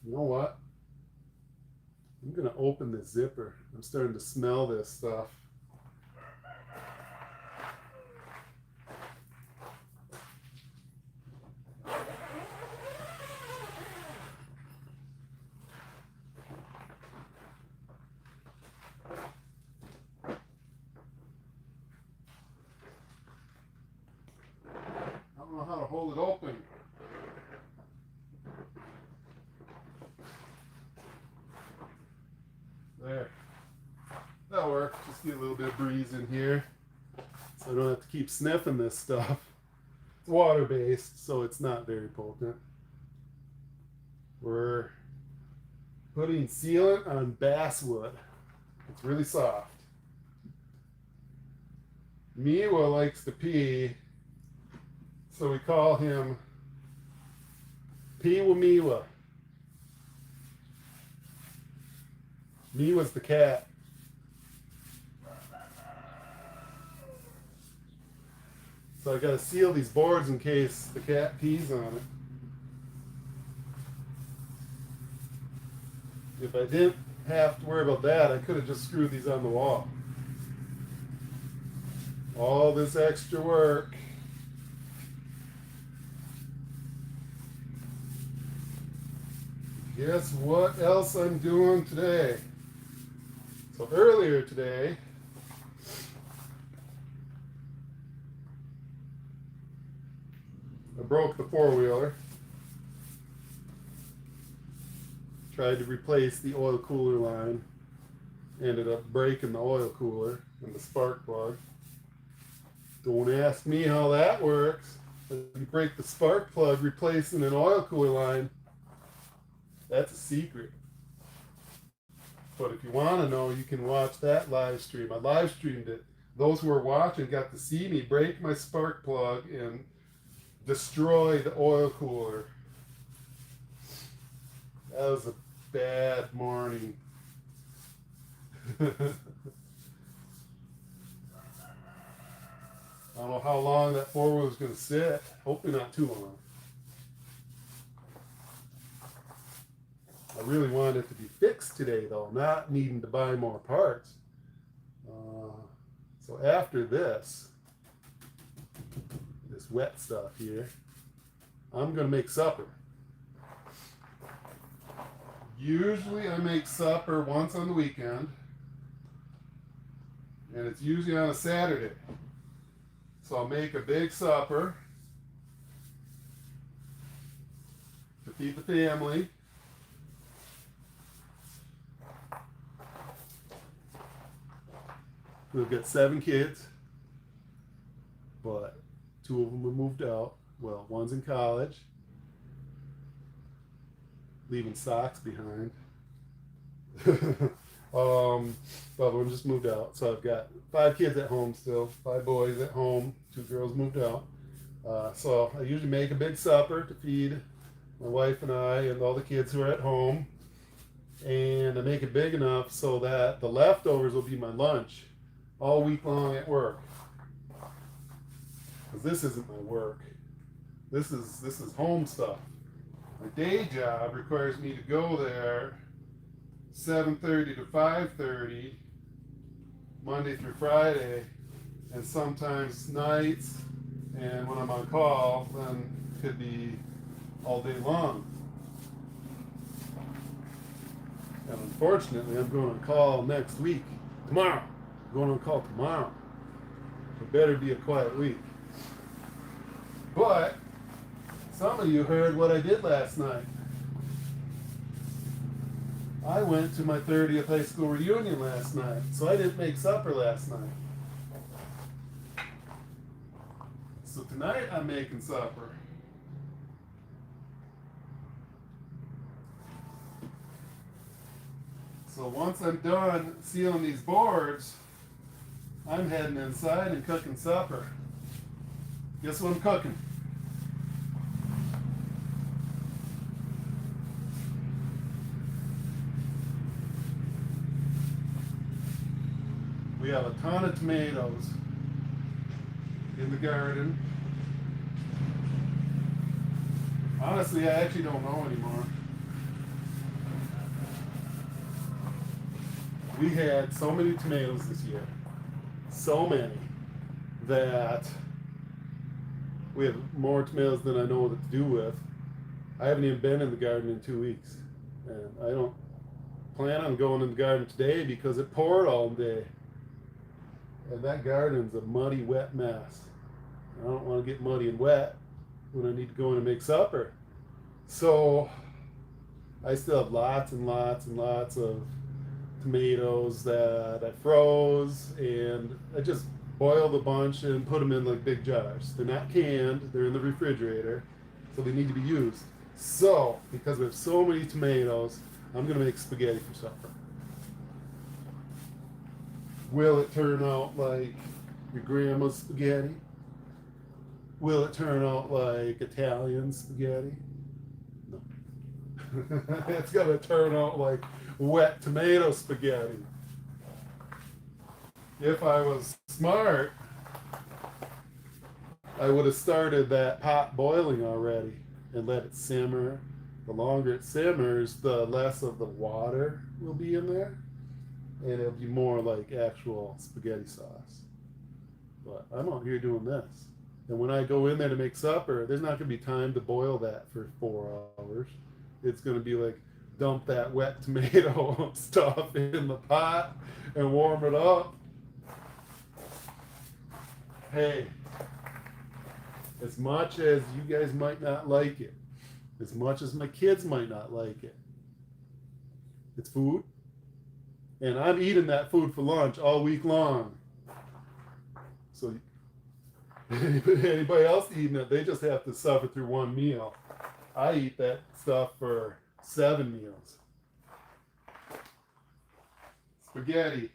You know what? I'm going to open this zipper. I'm starting to smell this stuff. I don't know how to hold it open. There. That'll work. Just get a little bit of breeze in here so I don't have to keep sniffing this stuff. It's water-based, so it's not very potent. We're putting sealant on basswood. It's really soft. Miwa likes to pee, so we call him Piwa Miwa. Miwa's the cat. So I gotta seal these boards in case the cat pees on it. If I didn't have to worry about that, I could have just screwed these on the wall. All this extra work. Guess what else I'm doing today? So earlier today, I broke the four-wheeler. Tried to replace the oil cooler line. Ended up breaking the oil cooler and the spark plug. Don't ask me how that works. If you break the spark plug replacing an oil cooler line, That's a secret. But if you want to know, you can watch that live stream. I live streamed it. Those who are watching got to see me break my spark plug and destroy the oil cooler. That was a bad morning. I don't know how long that four-wheel was going to sit. Hopefully not too long. I really wanted it to be fixed today, though, not needing to buy more parts. So after this wet stuff here, I'm going to make supper. Usually I make supper once on the weekend, and it's usually on a Saturday. So I'll make a big supper to feed the family. We've got 7 kids, but 2 of them have moved out. Well, one's in college, leaving socks behind. The other one just moved out. So I've got 5 kids at home still, 5 boys at home, 2 girls moved out. So I usually make a big supper to feed my wife and I and all the kids who are at home. And I make it big enough so that the leftovers will be my lunch all week long at work. Because this isn't my work. This is home stuff. My day job requires me to go there 7:30 to 5:30 Monday through Friday, and sometimes nights, and when I'm on call, then it could be all day long. And unfortunately, I'm going on call next week, tomorrow. I'm going on call tomorrow. It better be a quiet week. But some of you heard what I did last night. I went to my 30th high school reunion last night, so I didn't make supper last night. So tonight I'm making supper. So once I'm done sealing these boards, I'm heading inside and cooking supper. Guess what I'm cooking? We have a ton of tomatoes in the garden. Honestly, I actually don't know anymore. We had so many tomatoes this year, so many, that we have more tomatoes than I know what to do with. I haven't even been in the garden in 2 weeks, and I don't plan on going in the garden today because it poured all day. And that garden's a muddy, wet mess. I don't want to get muddy and wet when I need to go in and make supper. So I still have lots and lots and lots of tomatoes that I froze, and I just boiled a bunch and put them in like big jars. They're not canned, they're in the refrigerator, so they need to be used. So, because we have so many tomatoes, I'm going to make spaghetti for supper. Will it turn out like your grandma's spaghetti? Will it turn out like Italian spaghetti? No. It's going to turn out like wet tomato spaghetti. If I was smart, I would have started that pot boiling already and let it simmer. The longer it simmers, the less of the water will be in there, and it'll be more like actual spaghetti sauce. But I'm out here doing this. And when I go in there to make supper, there's not going to be time to boil that for 4 hours. It's going to be like, dump that wet tomato stuff in the pot and warm it up. Hey, as much as you guys might not like it, as much as my kids might not like it, it's food. And I'm eating that food for lunch all week long. So anybody else eating it, they just have to suffer through one meal. I eat that stuff for 7 meals. Spaghetti.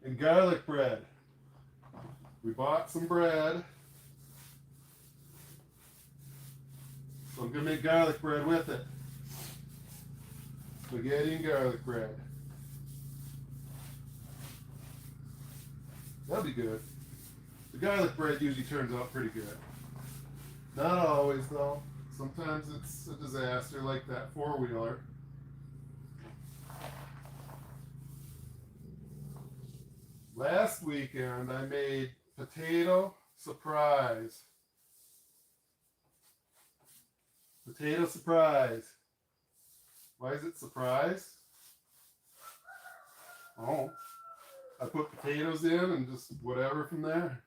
And garlic bread. We bought some bread. So I'm going to make garlic bread with it. Spaghetti and garlic bread. That'll be good. The garlic bread usually turns out pretty good. Not always though. Sometimes it's a disaster like that four-wheeler. Last weekend I made potato surprise. Potato surprise. Why is it surprise? Oh, I put potatoes in and just whatever from there.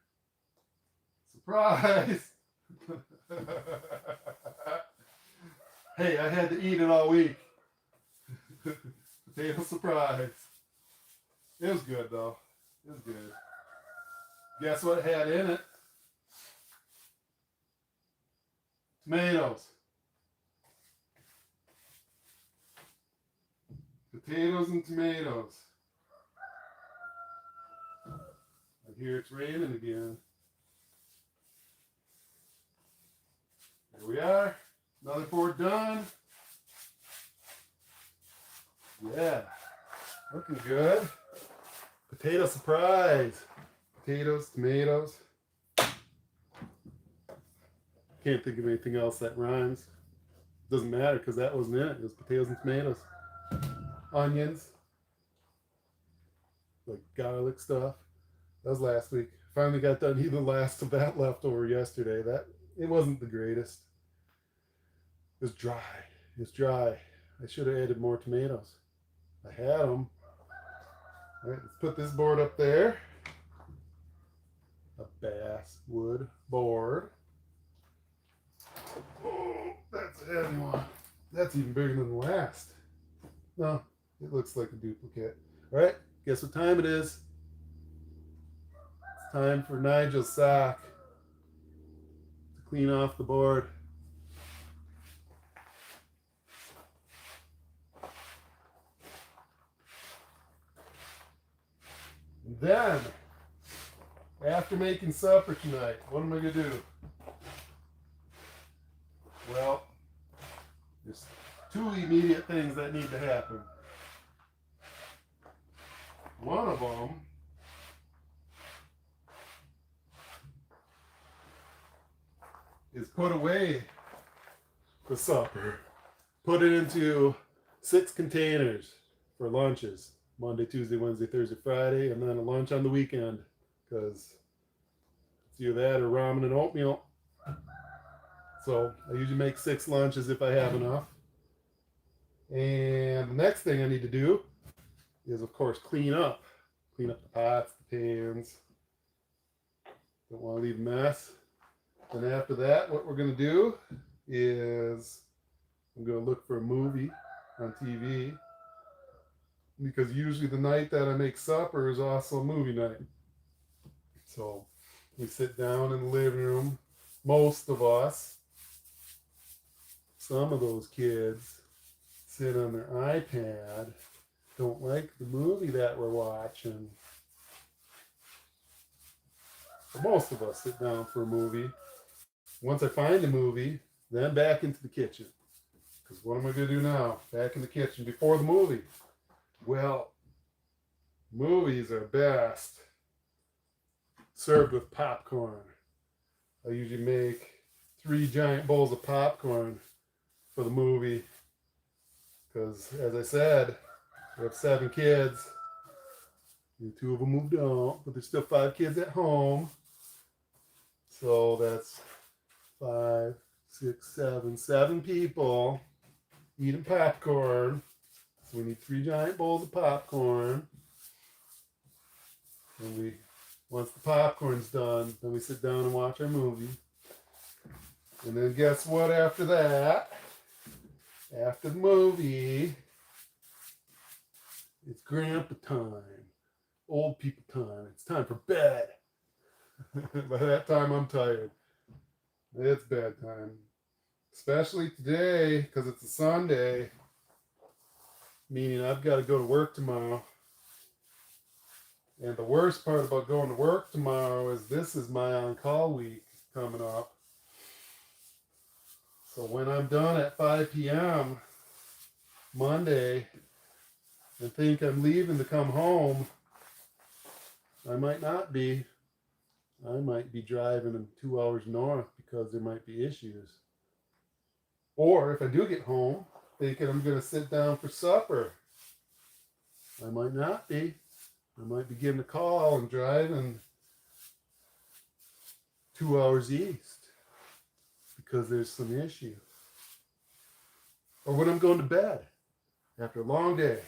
Surprise! Hey, I had to eat it all week. Potato surprise. It was good though. It was good. Guess what it had in it? Tomatoes. Potatoes and tomatoes. I hear it's raining again. There we are. Another board done. Yeah. Looking good. Potato surprise. Potatoes, tomatoes. Can't think of anything else that rhymes. Doesn't matter because that wasn't it. It was potatoes and tomatoes. Onions. Like garlic stuff. That was last week. Finally got done eating the last of that leftover yesterday. It wasn't the greatest. It was dry. It was dry. I should have added more tomatoes. I had them. All right, let's put this board up there. A basswood board. Oh, that's a heavy one. That's even bigger than the last. No, it looks like a duplicate. All right, guess what time it is? It's time for Nigel's sock to clean off the board. And then, after making supper tonight, what am I going to do? Well, there's two immediate things that need to happen. One of them is put away the supper. Put it into 6 containers for lunches. Monday, Tuesday, Wednesday, Thursday, Friday, and then a lunch on the weekend. Because it's either that or ramen and oatmeal. So I usually make 6 lunches if I have enough. And the next thing I need to do is, of course, clean up. Clean up the pots, the pans. Don't want to leave a mess. And after that, what we're going to do is I'm going to look for a movie on TV. Because usually the night that I make supper is also a movie night. So we sit down in the living room, most of us. Some of those kids sit on their iPad, don't like the movie that we're watching. But most of us sit down for a movie. Once I find a movie, then back into the kitchen. Because what am I going to do now? Back in the kitchen before the movie. Well, movies are best served with popcorn. I usually make 3 giant bowls of popcorn for the movie. Because, as I said, we have 7 kids. And 2 of them moved out, but there's still 5 kids at home. So that's 5, 6, 7 people eating popcorn. So we need 3 giant bowls of popcorn. And once the popcorn's done, then we sit down and watch our movie. And then guess what after that? After the movie, it's grandpa time. Old people time. It's time for bed. By that time, I'm tired. It's bedtime. Especially today, because it's a Sunday, meaning I've got to go to work tomorrow. And the worst part about going to work tomorrow is this is my on-call week coming up. So when I'm done at 5 p.m. Monday and think I'm leaving to come home, I might not be. I might be driving 2 hours north because there might be issues. Or if I do get home thinking I'm going to sit down for supper, I might not be. I might be getting a call and driving 2 hours east because there's some issue. Or when I'm going to bed after a long day,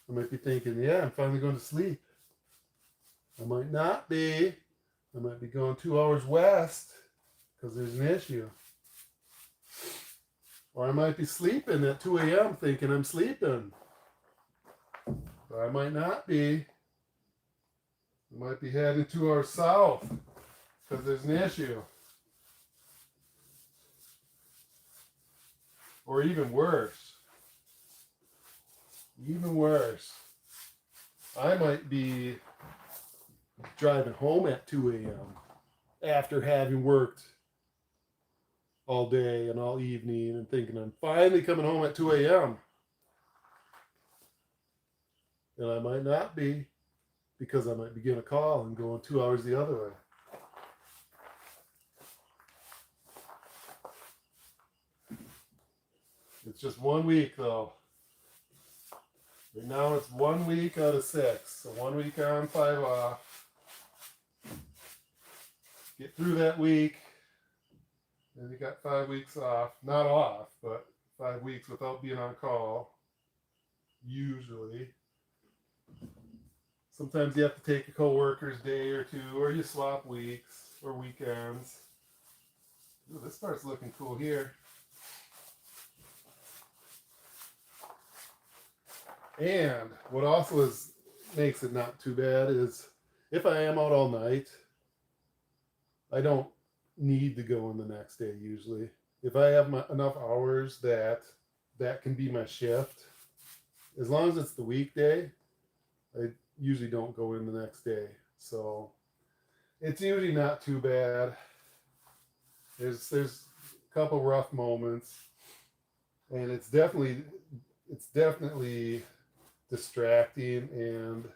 I might be thinking, yeah, I'm finally going to sleep. I might not be. I might be going 2 hours west because there's an issue. Or I might be sleeping at 2 a.m. thinking I'm sleeping. But I might not be. I might be heading 2 hours south because there's an issue. Or even worse. Even worse. I might be driving home at 2 a.m. after having worked all day and all evening and thinking I'm finally coming home at 2 a.m. And I might not be because I might be getting a call and going 2 hours the other way. It's just 1 week though. Right now it's 1 week out of 6. So 1 week on, 5 off. Get through that week. Then you got 5 weeks off. Not off, but 5 weeks without being on call. Usually. Sometimes you have to take a co-worker's day or two, or you swap weeks or weekends. Ooh, this part's looking cool here. And what also makes it not too bad is if I am out all night, I don't need to go in the next day usually. If I have enough hours that can be my shift, as long as it's the weekday, I usually don't go in the next day. So it's usually not too bad. There's a couple rough moments, and it's definitely distracting, and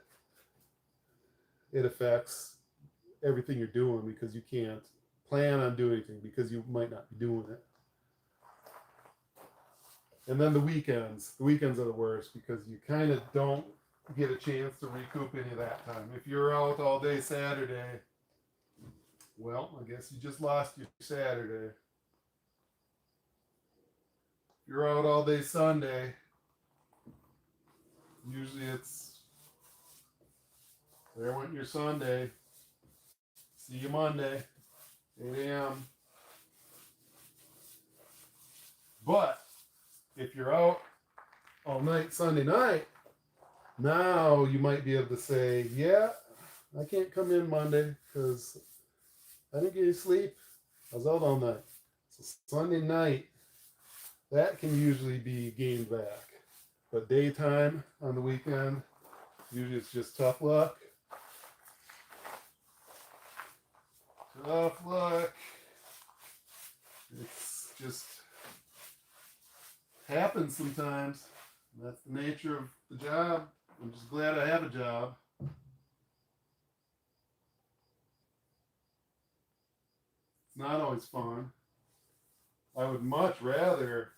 it affects everything you're doing because you can't plan on doing anything because you might not be doing it. And then the weekends are the worst because you kind of don't get a chance to recoup any of that time. If you're out all day Saturday, well, I guess you just lost your Saturday. If you're out all day Sunday, usually there went your Sunday. See you Monday, 8 a.m. But if you're out all night Sunday night, now you might be able to say, yeah, I can't come in Monday because I didn't get any sleep. I was out all night. So Sunday night, that can usually be gained back. But daytime on the weekend, usually it's just tough luck. Tough luck. It's just happens sometimes. That's the nature of the job. I'm just glad I have a job. It's not always fun. I would much rather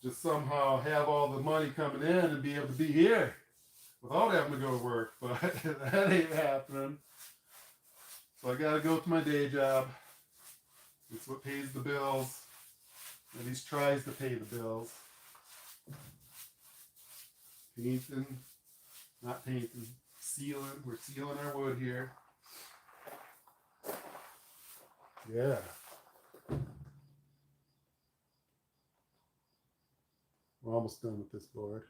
just somehow have all the money coming in and be able to be here without having to go to work, but that ain't happening. So I gotta go to my day job. It's what pays the bills. At least tries to pay the bills. Painting, not painting, sealing. We're sealing our wood here. Yeah. We're almost done with this board.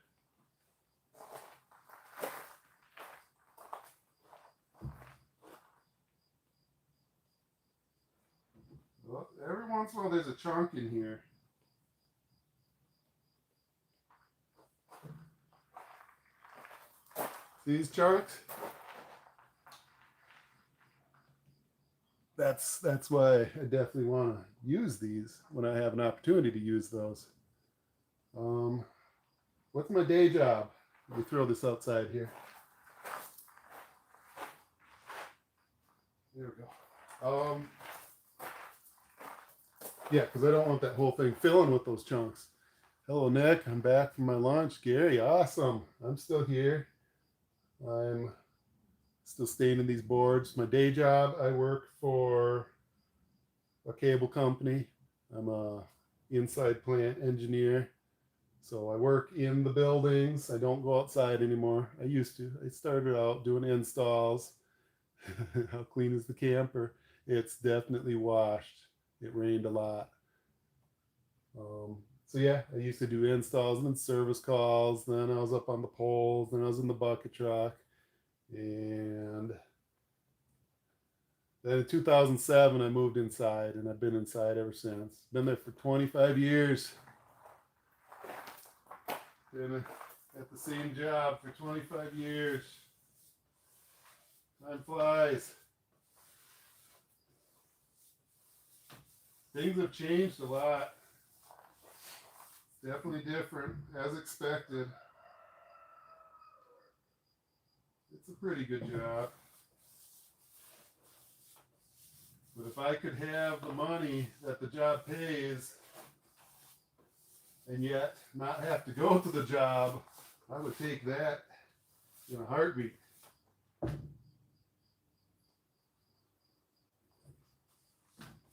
once in a while there's a chunk in here. These chunks? That's why I definitely want to use these when I have an opportunity to use those. What's my day job? Let me throw this outside here. There we go. Yeah, because I don't want that whole thing filling with those chunks. Hello, Nick. I'm back from my lunch. Gary, awesome. I'm still here. I'm still staying in these boards. My day job, I work for a cable company. I'm a inside plant engineer. So I work in the buildings. I don't go outside anymore. I used to. I started out doing installs. How clean is the camper? It's definitely washed. It rained a lot. So yeah, I used to do installs and then service calls. Then I was up on the poles. Then I was in the bucket truck. And then in 2007, I moved inside, and I've been inside ever since. Been there for 25 years. Been at the same job for 25 years. Time flies. Things have changed a lot. Definitely different, as expected. It's a pretty good job. But if I could have the money that the job pays and yet not have to go to the job, I would take that in a heartbeat.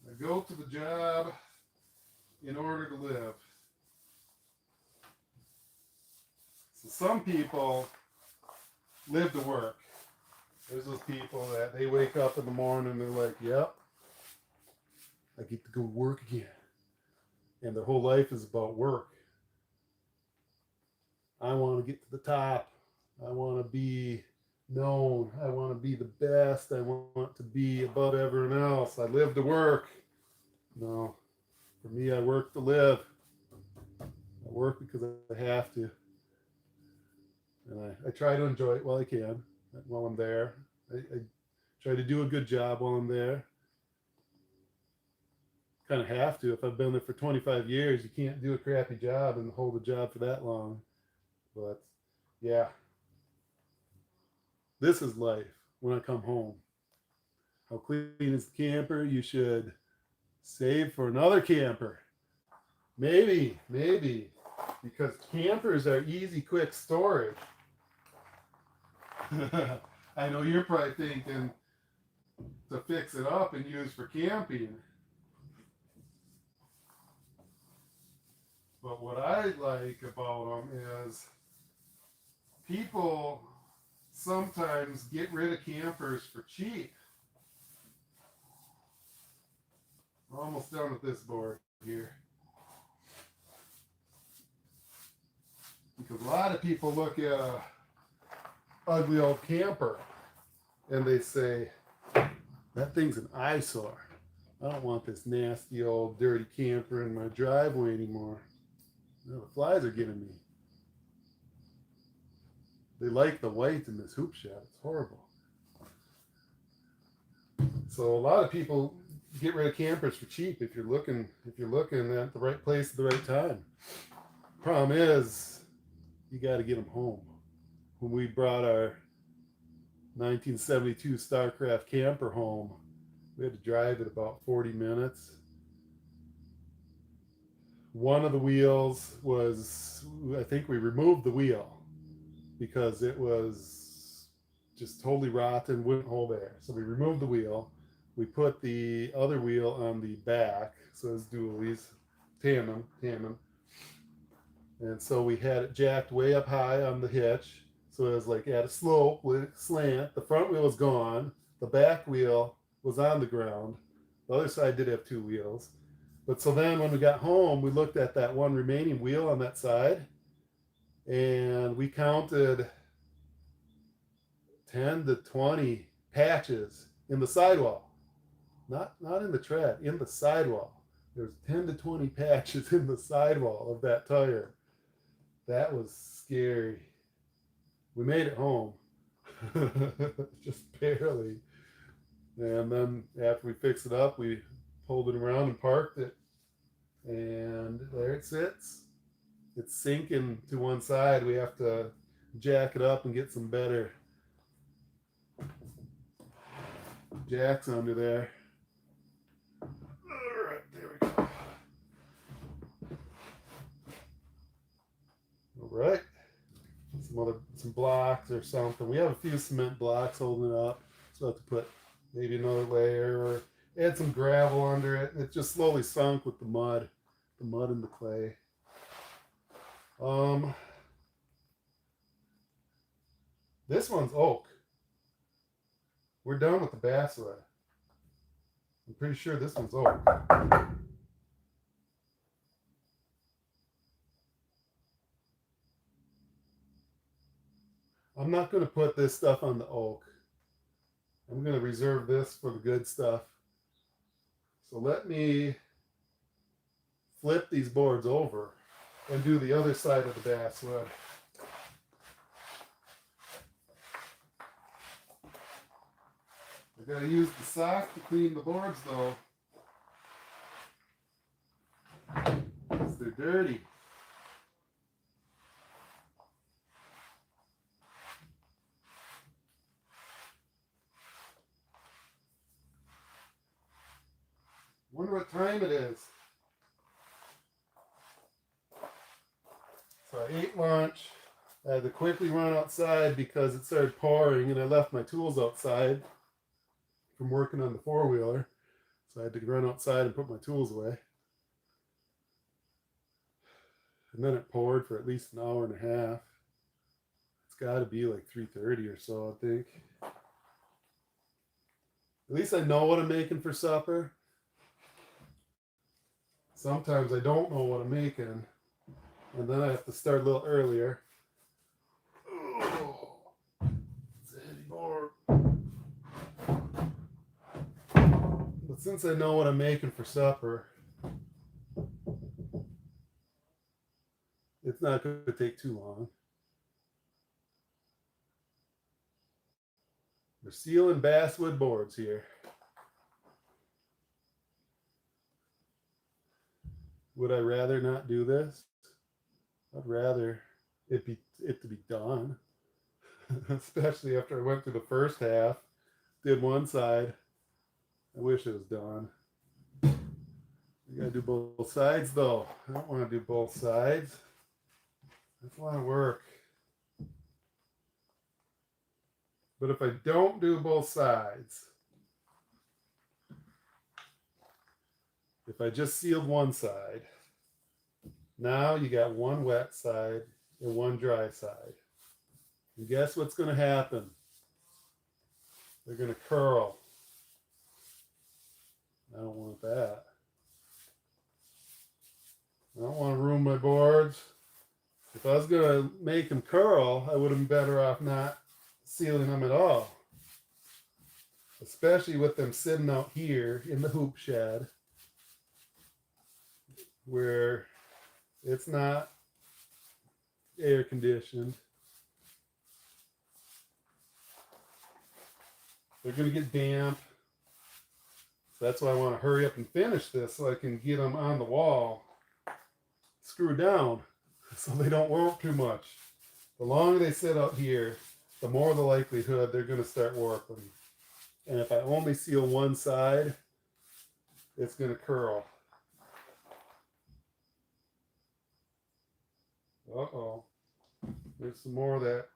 I go to the job in order to live. So some people live to work. There's those people that they wake up in the morning and they're like, yep, I get to go work again. And their whole life is about work. I want to get to the top. I want to be known. I want to be the best. I want to be above everyone else. I live to work. No, for me, I work to live. I work because I have to. And I try to enjoy it while I can, while I'm there. I try to do a good job while I'm there. Kind of have to. If I've been there for 25 years, you can't do a crappy job and hold a job for that long. But yeah, this is life when I come home. How clean is the camper? You should save for another camper. Maybe, because campers are easy, quick storage. I know you're probably thinking to fix it up and use for camping. But what I like about them is people sometimes get rid of campers for cheap. We're almost done with this board here. Because a lot of people look at a ugly old camper and they say, that thing's an eyesore. I don't want this nasty old dirty camper in my driveway anymore. No, the flies are getting me. They like the white in this hoop shed. It's horrible. So a lot of people get rid of campers for cheap if you're looking at the right place at the right time. Problem is, you got to get them home. When we brought our 1972 Starcraft camper home, we had to drive it about 40 minutes. One of the wheels was, I think we removed the wheel because it was just totally rotten, wouldn't hold air. So we removed the wheel. We put the other wheel on the back, so it's dualies, tandem. And so we had it jacked way up high on the hitch. So it was like at a slope with slant. The front wheel was gone. The back wheel was on the ground. The other side did have two wheels. But so then when we got home, we looked at that one remaining wheel on that side. And we counted 10 to 20 patches in the sidewall. Not in the tread, in the sidewall. there's 10 to 20 patches in the sidewall of that tire. That was scary. We made it home. Just barely. And then after we fixed it up, we pulled it around and parked it. And there it sits. It's sinking to one side. We have to jack it up and get some better jacks under there. All right, there we go. All right. Some blocks or something. We have a few cement blocks holding it up. So I have to put maybe another layer or add some gravel under it. It just slowly sunk with the mud and the clay. This one's oak. We're done with the basswood. I'm pretty sure this one's oak. I'm not going to put this stuff on the oak. I'm going to reserve this for the good stuff. So let me flip these boards over and do the other side of the basswood. I gotta use the sock to clean the boards though, because they're dirty. Wonder what time it is. So I ate lunch. I had to quickly run outside because it started pouring and I left my tools outside from working on the four-wheeler. So I had to run outside and put my tools away. And then it poured for at least an hour and a half. It's got to be like 3:30 or so, I think. At least I know what I'm making for supper. Sometimes I don't know what I'm making, and then I have to start a little earlier. Oh, it's a heavy board. But since I know what I'm making for supper, it's not going to take too long. We're sealing basswood boards here. Would I rather not do this? I'd rather it to be done. Especially after I went through the first half, did one side. I wish it was done. You gotta do both sides though. I don't want to do both sides. That's a lot of work. But if I don't do both sides, if I just sealed one side, now you got one wet side and one dry side. And guess what's going to happen? They're going to curl. I don't want that. I don't want to ruin my boards. If I was going to make them curl, I would have been better off not sealing them at all. Especially with them sitting out here in the hoop shed, where it's not air conditioned. They're going to get damp. So that's why I want to hurry up and finish this so I can get them on the wall, screwed down, so they don't warp too much. The longer they sit out here, the more the likelihood they're going to start warping. And if I only seal one side, it's going to curl. Uh-oh. There's some more of that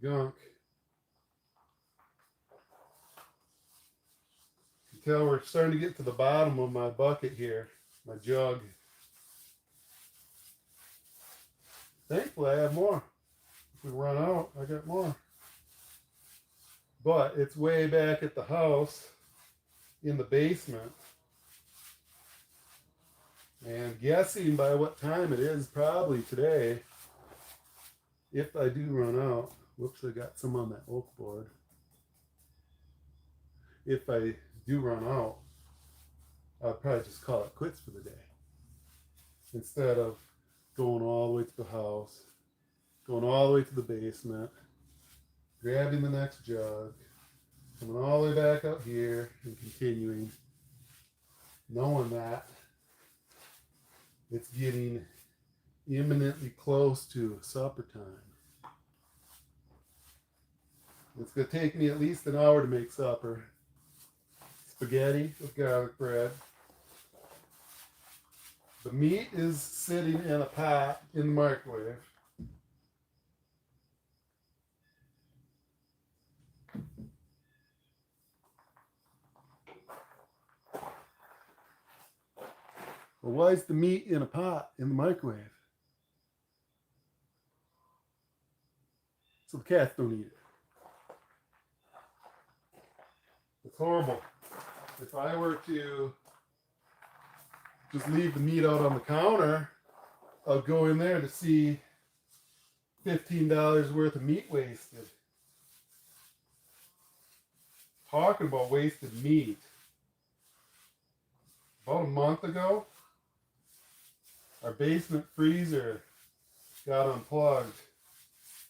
gunk. You can tell we're starting to get to the bottom of my bucket here, my jug. Thankfully, I have more. If we run out, I got more. But it's way back at the house in the basement. And guessing by what time it is, probably today, if I do run out. Whoops, I got some on that oak board. If I do run out, I'd probably just call it quits for the day. Instead of going all the way to the house, going all the way to the basement, grabbing the next jug, coming all the way back out here and continuing, knowing that it's getting imminently close to supper time. It's going to take me at least an hour to make supper. Spaghetti with garlic bread. The meat is sitting in a pot in the microwave. Well, why is the meat in a pot in the microwave? So the cats don't eat it. It's horrible. If I were to just leave the meat out on the counter, I'll go in there to see $15 worth of meat wasted. Talking about wasted meat. About a month ago, our basement freezer got unplugged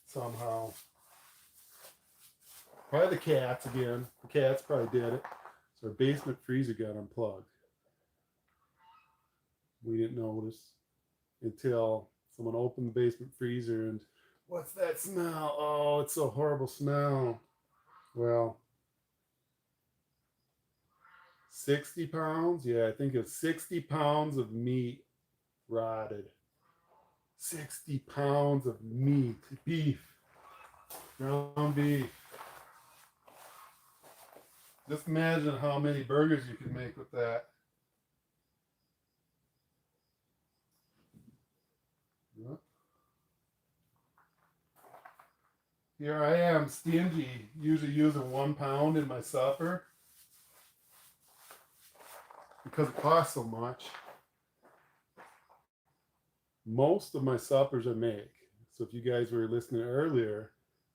somehow. Probably the cats again. The cats probably did it. So our basement freezer got unplugged. We didn't notice until someone opened the basement freezer and, what's that smell? Oh, it's a horrible smell. Well, 60 pounds? Yeah, I think it's 60 pounds of meat rotted. 60 pounds of meat, beef, ground beef. Just imagine how many burgers you could make with that. Here I am, stingy, usually using 1 pound in my supper because it costs so much. Most of my suppers I make. So if you guys were listening earlier,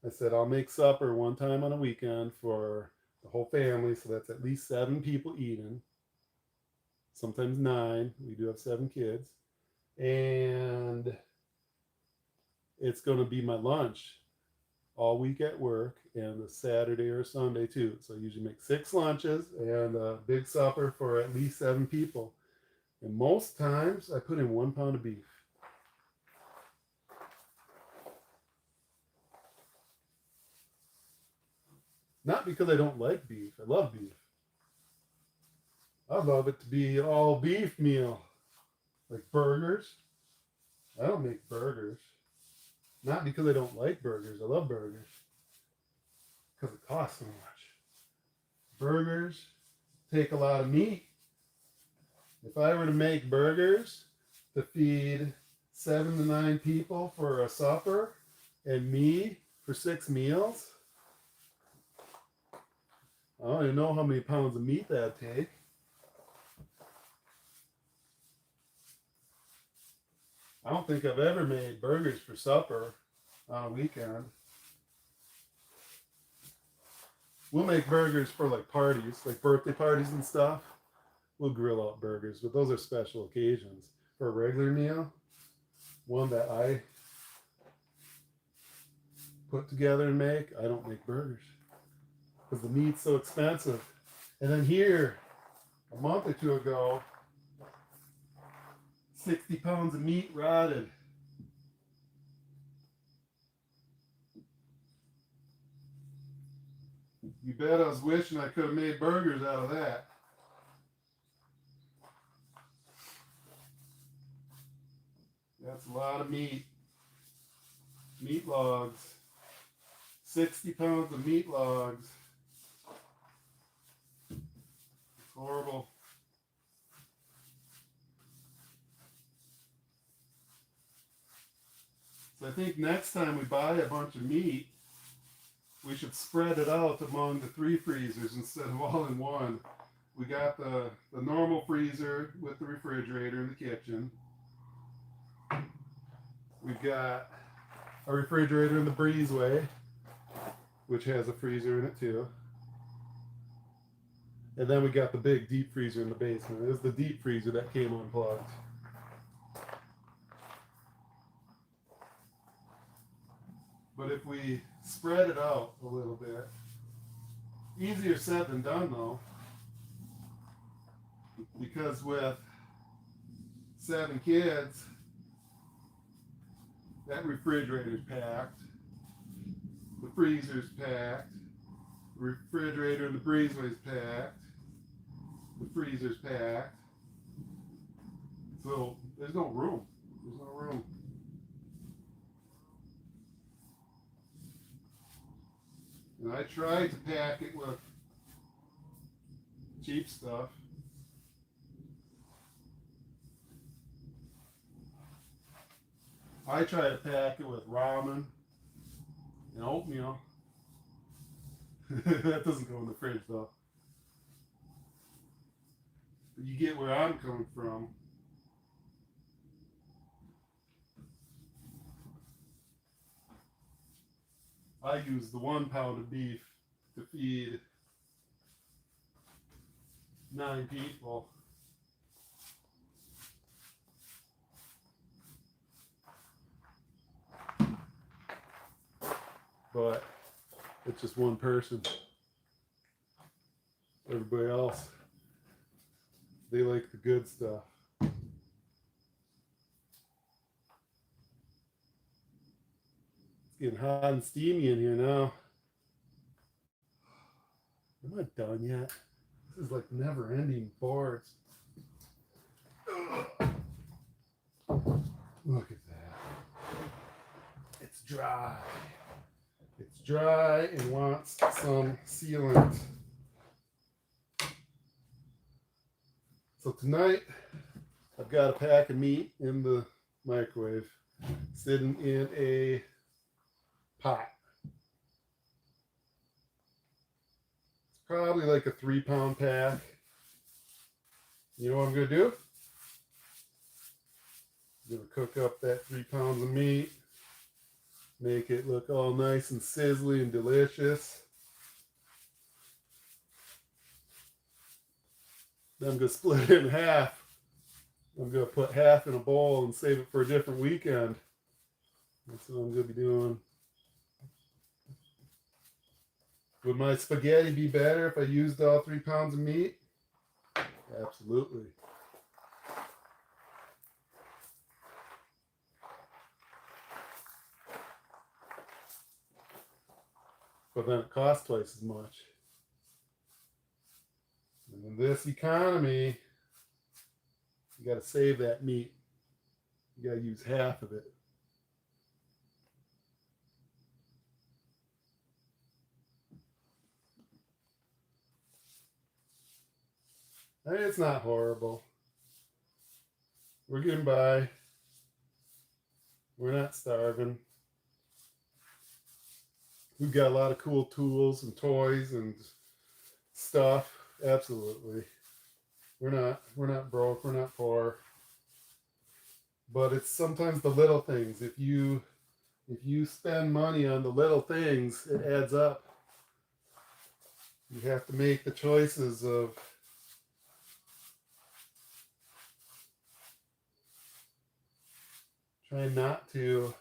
I said I'll make supper one time on a weekend for the whole family. So that's at least 7 people eating. Sometimes 9. We do have 7 kids. And it's going to be my lunch all week at work and a Saturday or Sunday too. So I usually make 6 lunches and a big supper for at least 7 people. And most times I put in 1 pound of beef. Not because I don't like beef. I love beef. I love it to be an all beef meal. Like burgers. I don't make burgers. Not because I don't like burgers. I love burgers. Because it costs so much. Burgers take a lot of meat. If I were to make burgers to feed 7 to 9 people for a supper and me for 6 meals, I don't even know how many pounds of meat that'd take. I don't think I've ever made burgers for supper on a weekend. We'll make burgers for like parties, like birthday parties and stuff. We'll grill out burgers, but those are special occasions. For a regular meal, one that I put together and make, I don't make burgers because the meat's so expensive. And then here, a month or 2 ago, 60 pounds of meat rotted. You bet I was wishing I could have made burgers out of that. That's a lot of meat. Meat logs. 60 pounds of meat logs. It's horrible. So I think next time we buy a bunch of meat, we should spread it out among the 3 freezers instead of all in one. We got the normal freezer with the refrigerator in the kitchen. We've got a refrigerator in the breezeway, which has a freezer in it too. And then we got the big deep freezer in the basement. It was the deep freezer that came unplugged. But if we spread it out a little bit, easier said than done though, because with 7 kids, that refrigerator's packed, the freezer's packed, the refrigerator and the breezeway's packed, the freezer's packed, so there's no room. There's no room. And I tried to pack it with cheap stuff. I try to pack it with ramen and oatmeal. That doesn't go in the fridge though. But you get where I'm coming from. I use the 1 pound of beef to feed 9 people. But it's just one person. Everybody else, they like the good stuff. It's getting hot and steamy in here now. I'm not done yet. This is like never ending boards. Look at that. It's dry. It's dry and wants some sealant. So tonight, I've got a pack of meat in the microwave, sitting in a pot. It's probably like a 3 pound pack. You know what I'm gonna do? I'm gonna cook up that 3 pounds of meat, make it look all nice and sizzly and delicious. Then I'm going to split it in half. I'm going to put half in a bowl and save it for a different weekend. That's what I'm going to be doing. Would my spaghetti be better if I used all 3 pounds of meat? Absolutely. But then it costs twice as much. And in this economy, you got to save that meat. You got to use half of it. I mean, it's not horrible. We're getting by. We're not starving. We've got a lot of cool tools and toys and stuff. Absolutely. We're not broke, we're not poor. But it's sometimes the little things. If you spend money on the little things, it adds up. You have to make the choices of trying not to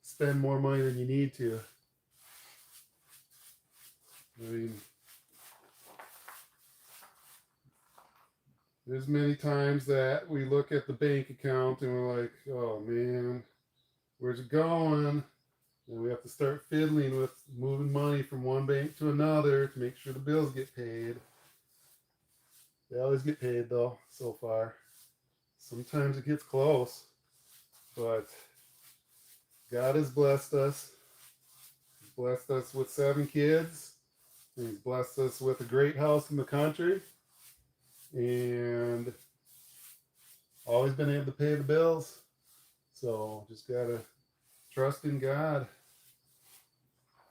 spend more money than you need to. I mean, there's many times that we look at the bank account and we're like, oh man, where's it going? And we have to start fiddling with moving money from one bank to another to make sure the bills get paid. They always get paid though, so far. Sometimes it gets close, but God has blessed us. He's blessed us with 7 kids. And he's blessed us with a great house in the country. And always been able to pay the bills. So just gotta trust in God.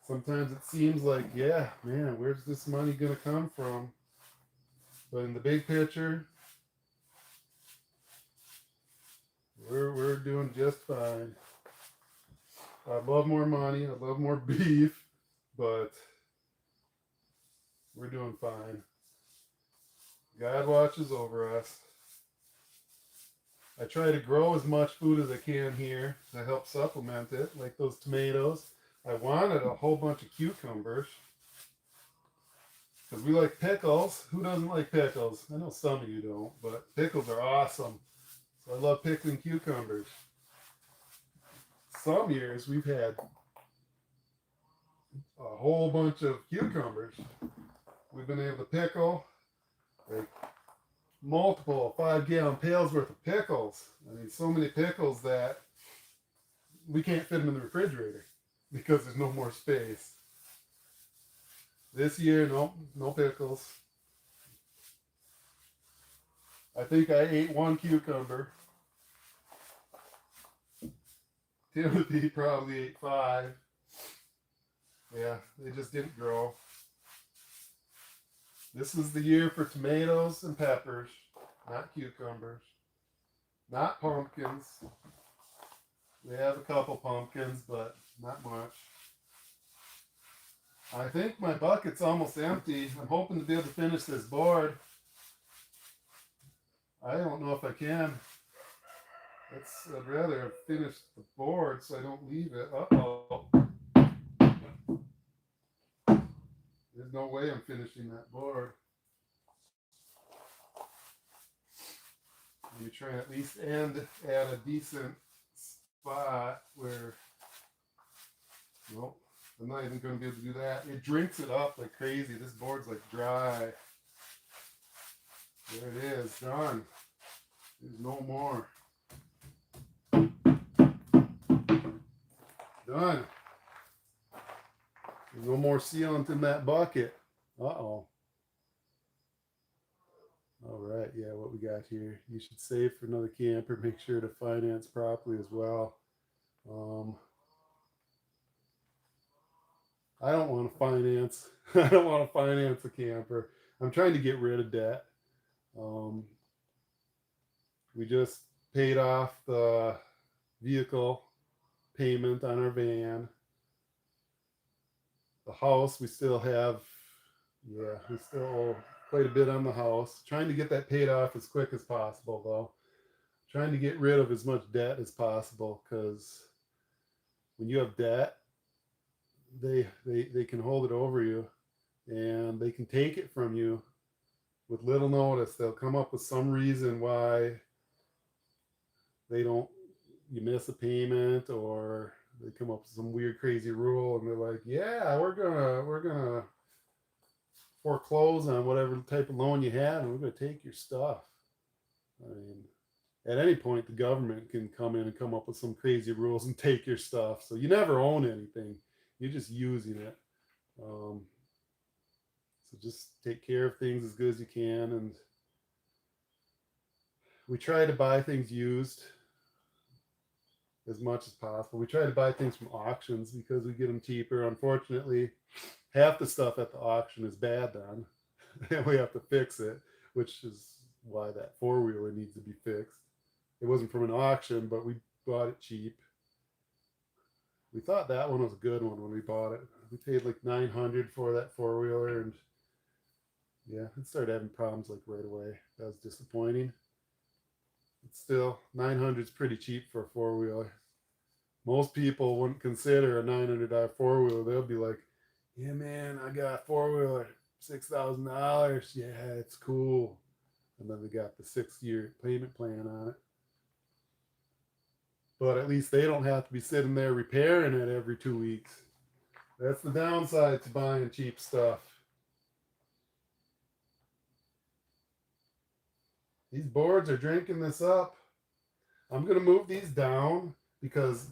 Sometimes it seems like, yeah, man, where's this money gonna come from? But in the big picture, we're doing just fine. I'd love more money, I'd love more beef, but we're doing fine. God watches over us. I try to grow as much food as I can here to help supplement it, like those tomatoes. I wanted a whole bunch of cucumbers because we like pickles. Who doesn't like pickles? I know some of you don't, but pickles are awesome. So I love pickling cucumbers. Some years we've had a whole bunch of cucumbers. We've been able to pickle like multiple 5-gallon pails worth of pickles. I mean, so many pickles that we can't fit them in the refrigerator because there's no more space. This year, no pickles. I think I ate 1 cucumber. Timothy probably ate 5. Yeah, they just didn't grow. This is the year for tomatoes and peppers, not cucumbers, not pumpkins. We have a couple pumpkins, but not much. I think my bucket's almost empty. I'm hoping to be able to finish this board. I don't know if I can. I'd rather have finished the board so I don't leave it. Uh-oh. There's no way I'm finishing that board. You try at least end at a decent spot where, nope, I'm not even going to be able to do that. It drinks it up like crazy. This board's like dry. There it is, done. There's no more. Done. There's no more sealant in that bucket. Uh-oh. All right, yeah, what we got here. You should save for another camper. Make sure to finance properly as well. I don't want to finance. I don't want to finance a camper. I'm trying to get rid of debt. We just paid off the vehicle payment on our van. The house, we still have, we still owe quite a bit on the house. Trying to get that paid off as quick as possible, though. Trying to get rid of as much debt as possible, because when you have debt, they can hold it over you, and they can take it from you with little notice. They'll come up with some reason why you miss a payment, or they come up with some weird crazy rule, and they're like, yeah, we're gonna foreclose on whatever type of loan you have, and we're gonna take your stuff. I mean, at any point the government can come in and come up with some crazy rules and take your stuff. So you never own anything, you're just using it. So just take care of things as good as you can. And we try to buy things used as much as possible. We try to buy things from auctions because we get them cheaper. Unfortunately, half the stuff at the auction is bad then, and we have to fix it, which is why that four-wheeler needs to be fixed. It wasn't from an auction, but we bought it cheap. We thought that one was a good one when we bought it. We paid like $900 for that four-wheeler, and yeah, it started having problems like right away. That was disappointing. But still, $900 is pretty cheap for a four-wheeler. Most people wouldn't consider a $900 four-wheeler. They'll be like, yeah, man, I got a four-wheeler, $6,000. Yeah, it's cool. And then they got the 6-year payment plan on it. But at least they don't have to be sitting there repairing it every 2 weeks. That's the downside to buying cheap stuff. These boards are drinking this up. I'm going to move these down because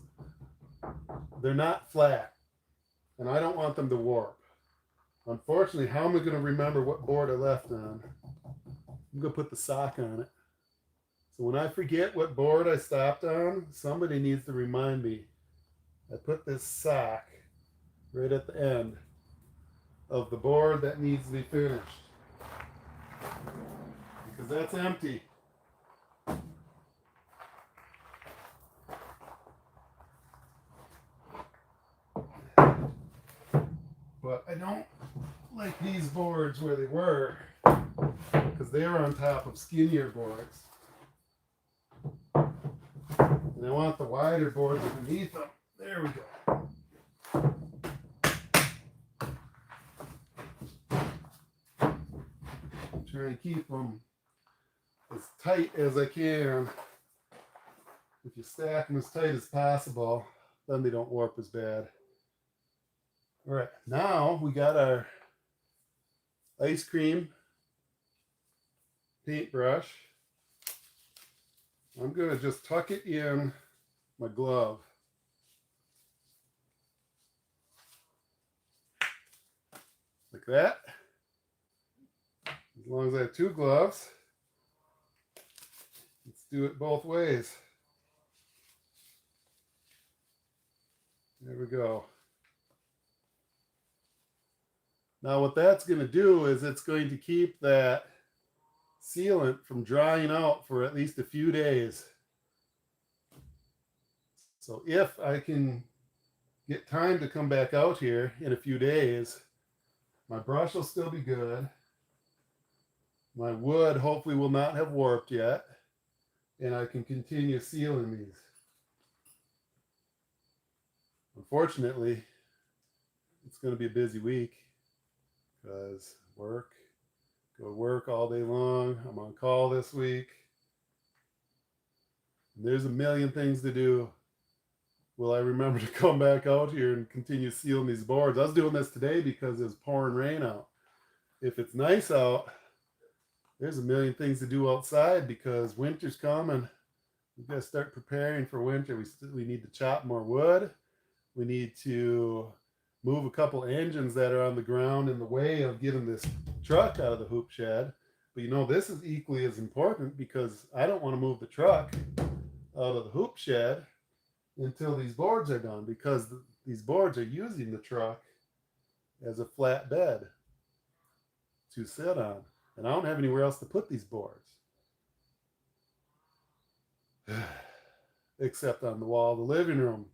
they're not flat, and I don't want them to warp. Unfortunately, how am I going to remember what board I left on? I'm going to put the sock on it. So when I forget what board I stopped on, somebody needs to remind me. I put this sock right at the end of the board that needs to be finished, because that's empty. But I don't like these boards where they were. because they are on top of skinnier boards. And I want the wider boards underneath them. There we go. Try and keep them as tight as I can. If you stack them as tight as possible, then they don't warp as bad. All right, now we got our ice cream paintbrush. I'm going to just tuck it in my glove. Like that. As long as I have two gloves, let's do it both ways. There we go. Now what that's going to do is it's going to keep that sealant from drying out for at least a few days. So if I can get time to come back out here in a few days, my brush will still be good. My wood hopefully will not have warped yet, and I can continue sealing these. Unfortunately, it's going to be a busy week because go to work all day long. I'm on call this week. And there's a million things to do. Will I remember to come back out here and continue sealing these boards? I was doing this today because it's pouring rain out. If it's nice out, there's a million things to do outside because winter's coming. We've got to start preparing for winter. We need to chop more wood. We need to move a couple engines that are on the ground in the way of getting this truck out of the hoop shed. But you know, this is equally as important because I don't want to move the truck out of the hoop shed until these boards are done, because these boards are using the truck as a flat bed to sit on. And I don't have anywhere else to put these boards except on the wall of the living room.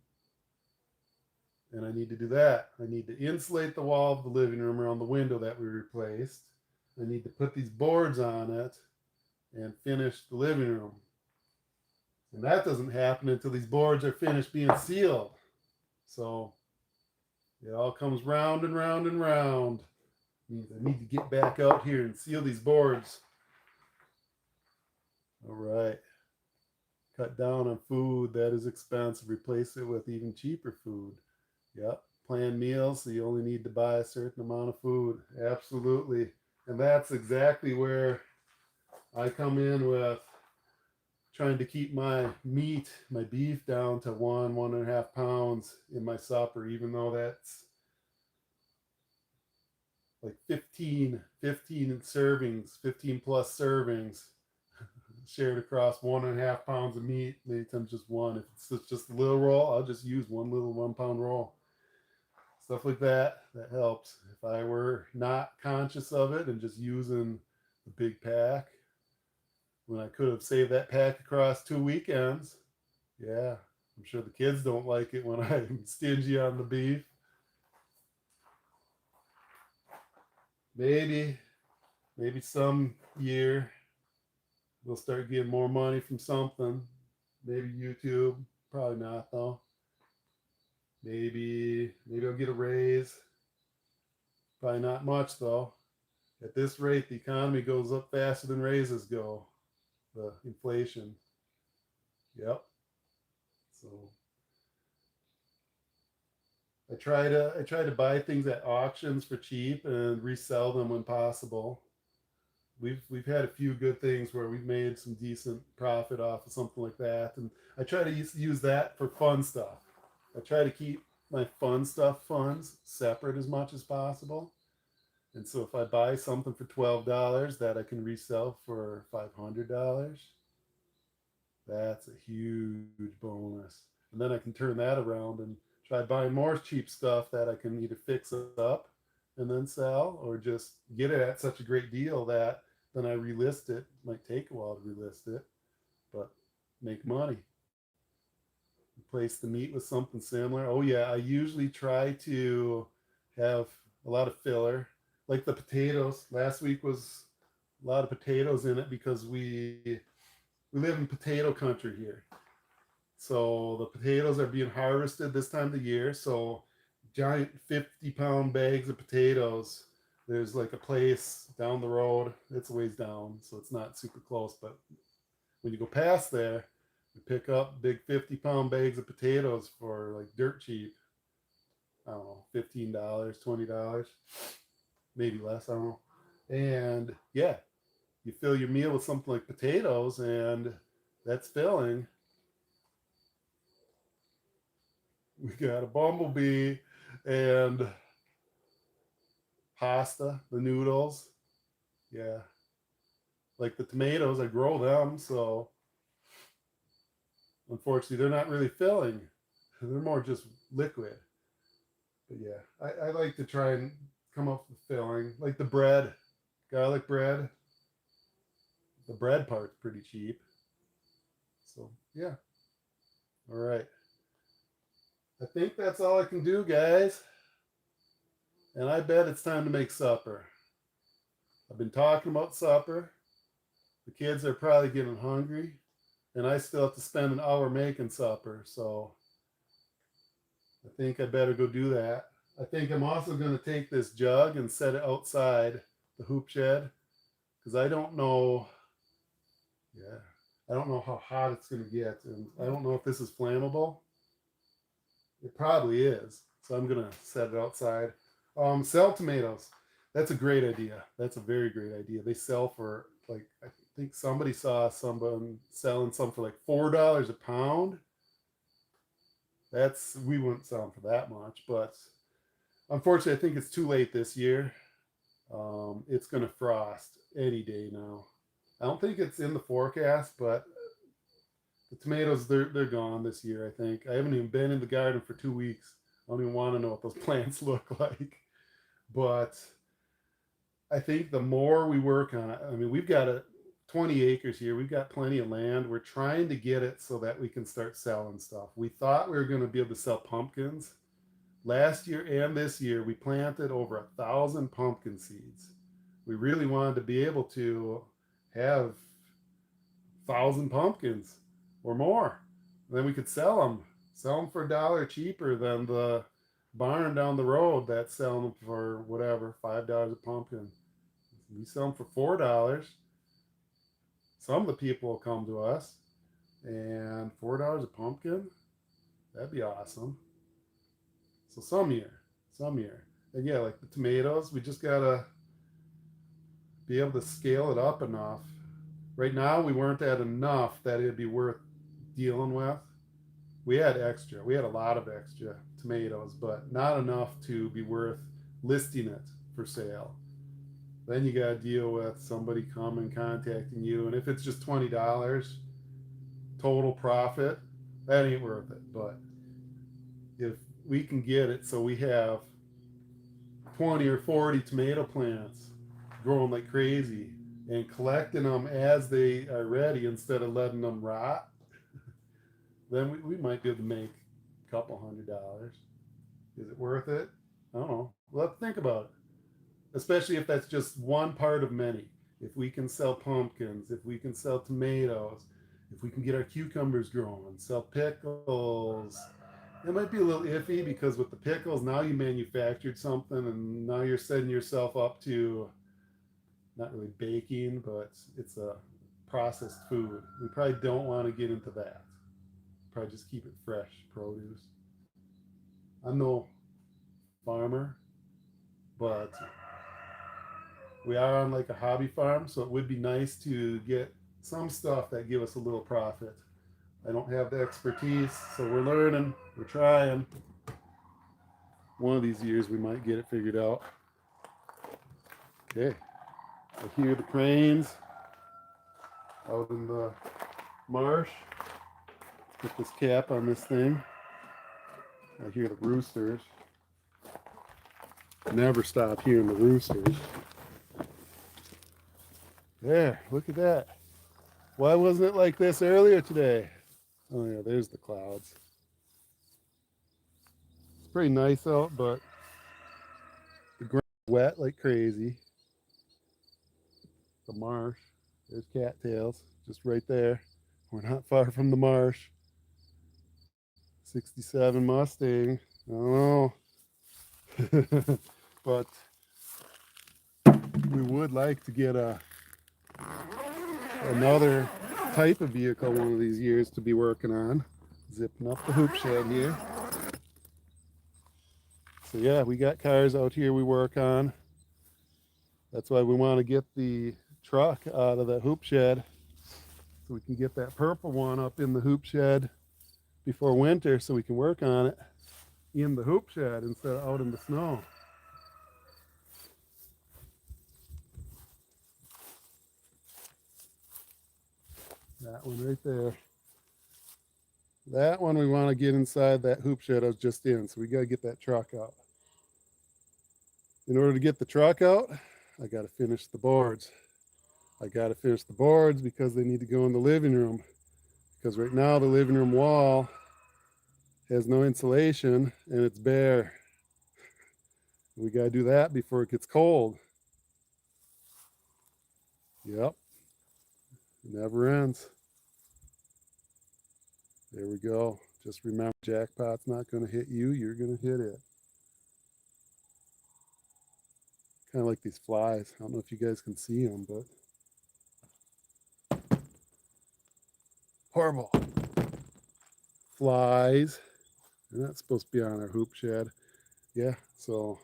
And I need to do that. I need to insulate the wall of the living room around the window that we replaced. I need to put these boards on it and finish the living room. And that doesn't happen until these boards are finished being sealed. So it all comes round and round and round. It means I need to get back out here and seal these boards. All right. Cut down on food. That is expensive. Replace it with even cheaper food. Yep. Plan meals, so you only need to buy a certain amount of food. Absolutely. And that's exactly where I come in with trying to keep my meat, my beef, down to 1.5 pounds in my supper, even though that's like 15 servings, 15 plus servings shared across 1.5 pounds of meat, maybe times just one. If it's just a little roll, I'll just use one little 1 pound roll. Stuff like that helps. If I were not conscious of it and just using the big pack, when I could have saved that pack across 2 weekends, yeah, I'm sure the kids don't like it when I'm stingy on the beef. Maybe some year we'll start getting more money from something. Maybe YouTube. Probably not though. Maybe I'll get a raise. Probably not much though. At this rate, the economy goes up faster than raises go. The inflation. Yep. So I try to buy things at auctions for cheap and resell them when possible. We've had a few good things where we've made some decent profit off of something like that, and I try to use that for fun stuff. I try to keep my fun stuff funds separate as much as possible. And so if I buy something for $12 that I can resell for $500, that's a huge bonus. And then I can turn that around and try buying more cheap stuff that I can either fix up and then sell, or just get it at such a great deal that then I relist it. It might take a while to relist it, but make money. Replace the meat with something similar. Oh yeah, I usually try to have a lot of filler, like the potatoes. Last week was a lot of potatoes in it because we live in potato country here. So the potatoes are being harvested this time of the year. So giant 50-pound bags of potatoes. There's like a place down the road. It's a ways down, so it's not super close. But when you go past there, you pick up big 50-pound bags of potatoes for like dirt cheap. I don't know, $15, $20, maybe less. I don't know. And yeah, you fill your meal with something like potatoes, and that's filling. We got a bumblebee and pasta, the noodles. Yeah. Like the tomatoes, I grow them, so unfortunately they're not really filling. They're more just liquid. But yeah, I like to try and come up with filling. Like the bread, garlic bread. The bread part's pretty cheap. So yeah. All right. I think that's all I can do, guys. And I bet it's time to make supper. I've been talking about supper. The kids are probably getting hungry. And I still have to spend an hour making supper. So I think I better go do that. I think I'm also going to take this jug and set it outside the hoop shed. Because I don't know. Yeah. I don't know how hot it's going to get. And I don't know if this is flammable. It probably is. So I'm going to set it outside. Sell tomatoes. That's a great idea. That's a very great idea. They sell for like, I think somebody saw someone selling some for like $4 a pound. We wouldn't sell them for that much, but unfortunately, I think it's too late this year. It's going to frost any day now. I don't think it's in the forecast, but the tomatoes, they're gone this year, I think. I haven't even been in the garden for 2 weeks. I don't even want to know what those plants look like. But I think the more we work on it, I mean, we've got 20 acres here. We've got plenty of land. We're trying to get it so that we can start selling stuff. We thought we were going to be able to sell pumpkins. Last year and this year, we planted over 1,000 pumpkin seeds. We really wanted to be able to have 1,000 pumpkins or more. And then we could sell them for $1 cheaper than the barn down the road that's selling them for whatever, $5 a pumpkin. We sell them for $4. Some of the people will come to us, and $4 a pumpkin, that'd be awesome. So some year. And yeah, like the tomatoes, we just gotta be able to scale it up enough. Right now, we weren't at enough that it'd be worth dealing with. We had extra. We had a lot of extra tomatoes, but not enough to be worth listing it for sale. Then you got to deal with somebody coming contacting you, and if it's just $20 total profit, that ain't worth it. But if we can get it so we have 20 or 40 tomato plants growing like crazy and collecting them as they are ready instead of letting them rot, then we might be able to make a couple $100. Is it worth it? I don't know. We'll have to think about it, especially if that's just one part of many. If we can sell pumpkins, if we can sell tomatoes, if we can get our cucumbers growing, sell pickles. It might be a little iffy because with the pickles, now you manufactured something and now you're setting yourself up to not really baking, but it's a processed food. We probably don't want to get into that. Probably just keep it fresh produce. I'm no farmer, but we are on like a hobby farm, so it would be nice to get some stuff that give us a little profit. I don't have the expertise, so we're learning, we're trying. One of these years we might get it figured out. Okay, I hear the cranes out in the marsh. Put this cap on this thing. I hear the roosters. Never stop hearing the roosters. There, look at that. Why wasn't it like this earlier today? Oh yeah, there's the clouds. It's pretty nice out, but the ground's wet like crazy. the marsh. There's cattails, just right there. We're not far from the marsh. 67 Mustang. I don't know. But we would like to get another type of vehicle one of these years to be working on. Zipping up the hoop shed here. So yeah, we got cars out here we work on. That's why we want to get the truck out of the hoop shed so we can get that purple one up in the hoop shed before winter so we can work on it in the hoop shed instead of out in the snow. That one right there. That one we want to get inside that hoop shed I was just in, so we got to get that truck out. In order to get the truck out, I got to finish the boards. I got to finish the boards because they need to go in the living room. Because right now the living room wall has no insulation and it's bare. We got to do that before it gets cold. Yep, it never ends. There we go. Just remember, jackpot's not going to hit you, you're going to hit it. Kind of like these flies. I don't know if you guys can see them, but horrible. Flies. They're not supposed to be on our hoop shed. Yeah, so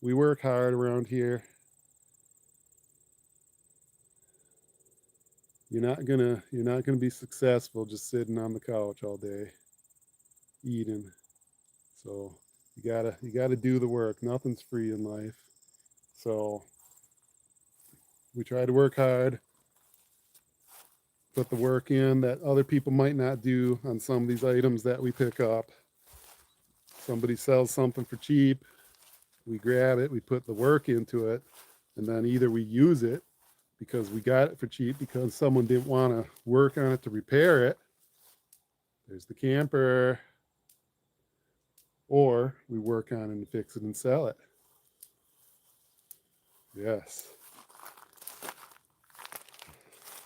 we work hard around here. You're not gonna be successful just sitting on the couch all day eating. So you gotta do the work. Nothing's free in life. So we try to work hard, put the work in that other people might not do on some of these items that we pick up. Somebody sells something for cheap, we grab it, we put the work into it, and then either we use it because we got it for cheap because someone didn't want to work on it to repair it. There's the camper. Or we work on it and fix it and sell it. Yes.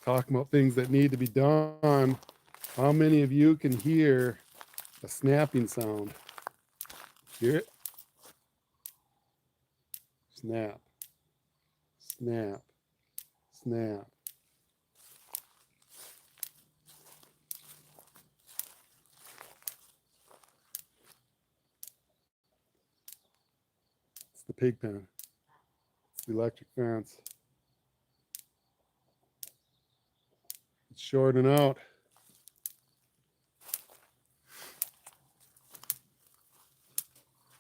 Talking about things that need to be done. How many of you can hear a snapping sound? Hear it? Snap. Snap. Snap. It's the pig pen. It's the electric fence. It's shorting out.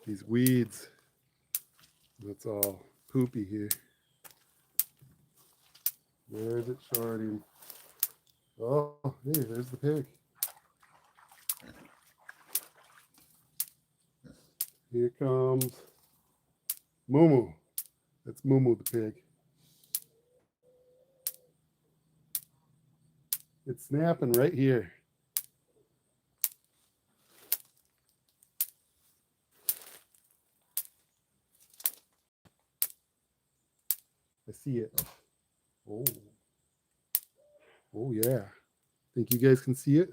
These weeds. That's all poopy here. Where is it shorting? Oh, hey, there's the pig. Here comes Moo. That's Moo the pig. It's snapping right here. I see it. Oh. Oh yeah. Think you guys can see it?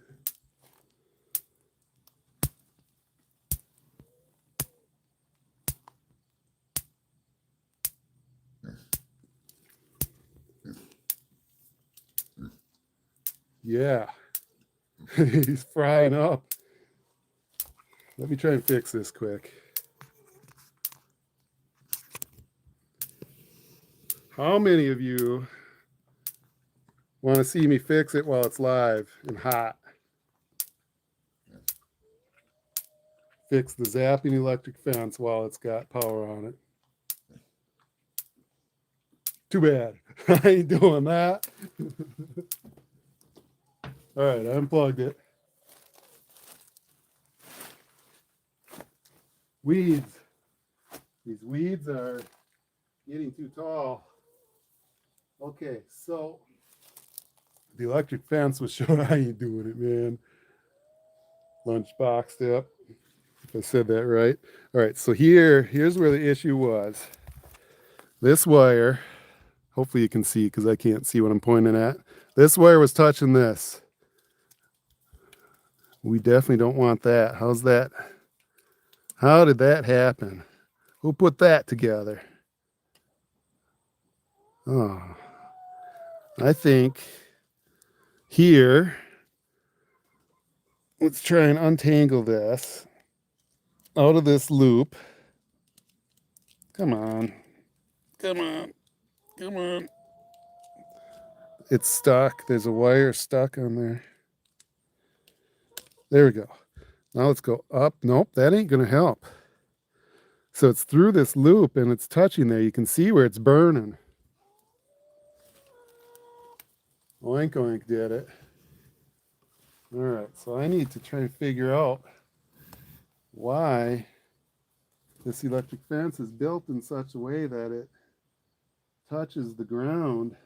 Yeah. He's frying up. Let me try and fix this quick. How many of you want to see me fix it while it's live and hot? Fix the zapping electric fence while it's got power on it. Too bad. I ain't doing that. All right, I unplugged it. Weeds. These weeds are getting too tall. Okay, so the electric fence was showing I ain't doing it, man. Lunchbox tip, if I said that right. All right, so here's where the issue was. This wire, Hopefully you can see because I can't see what I'm pointing at. This wire was touching this. We definitely don't want that. How's that? How did that happen? Who put that together? Oh, I think here, let's try and untangle this out of this loop. Come on. Come on. Come on. It's stuck. There's a wire stuck on there. There we go. Now let's go up. Nope, that ain't going to help. So it's through this loop and it's touching there. You can see where it's burning. Oink Oink did it. All right, so I need to try and figure out why this electric fence is built in such a way that it touches the ground.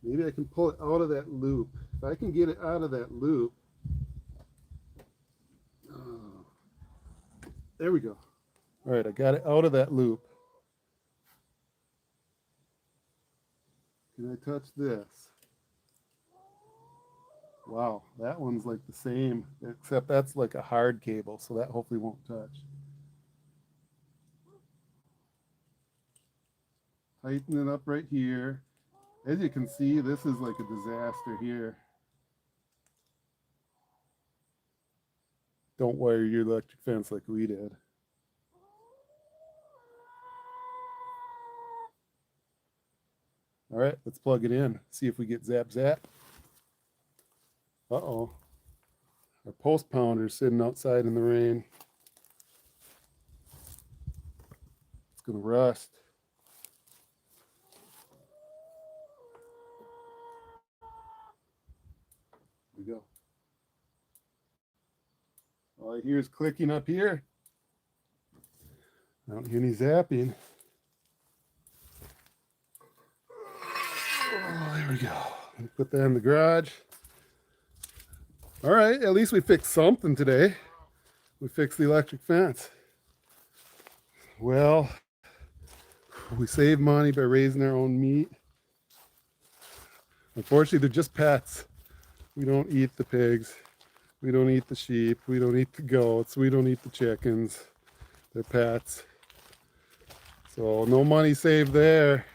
Maybe I can pull it out of that loop. If I can get it out of that loop. Oh, there we go. All right, I got it out of that loop. Can I touch this? Wow, that one's like the same, except that's like a hard cable, so that hopefully won't touch. Tighten it up right here. As you can see, this is like a disaster here. Don't wire your electric fence like we did. All right, let's plug it in. See if we get zap zap. Uh-oh. Our post pounder's sitting outside in the rain. It's gonna rust. There we go. All I hear is clicking up here. I don't hear any zapping. Oh, there we go. Put that in the garage. All right, at least we fixed something today. We fixed the electric fence. Well, we save money by raising our own meat. Unfortunately, they're just pets. We don't eat the pigs. We don't eat the sheep. We don't eat the goats. We don't eat the chickens. They're pets. So no money saved there.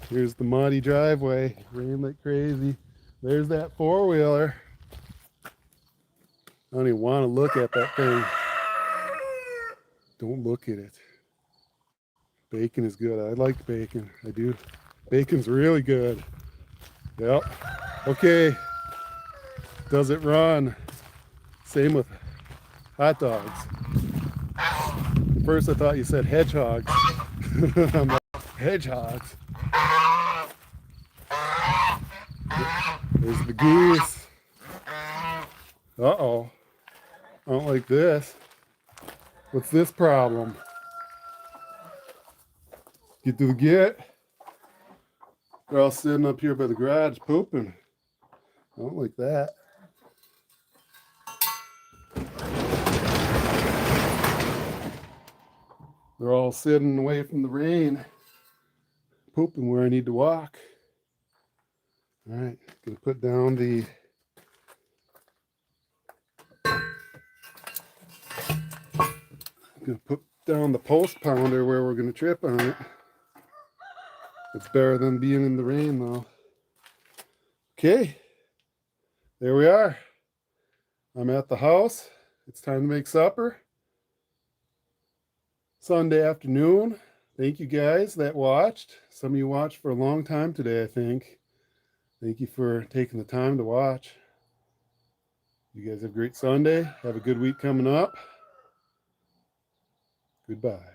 Here's the muddy driveway. Rain like crazy. There's that four-wheeler. I don't even want to look at that thing. Don't look at it. Bacon is good. I like bacon. I do. Bacon's really good. Yep. Okay. Does it run? Same with hot dogs. At first I thought you said hedgehogs. I'm like, hedgehogs. There's the geese. Uh-oh. I don't like this. What's this problem? Get to the gate. They're all sitting up here by the garage pooping. I don't like that. They're all sitting away from the rain, pooping where I need to walk. All right, gonna put down the post pounder where we're gonna trip on it. It's better than being in the rain though. Okay, there we are. I'm at the house. It's time to make supper. Sunday afternoon. Thank you guys that watched. Some of you watched for a long time today, I think. Thank you for taking the time to watch. You guys have a great Sunday. Have a good week coming up. Goodbye.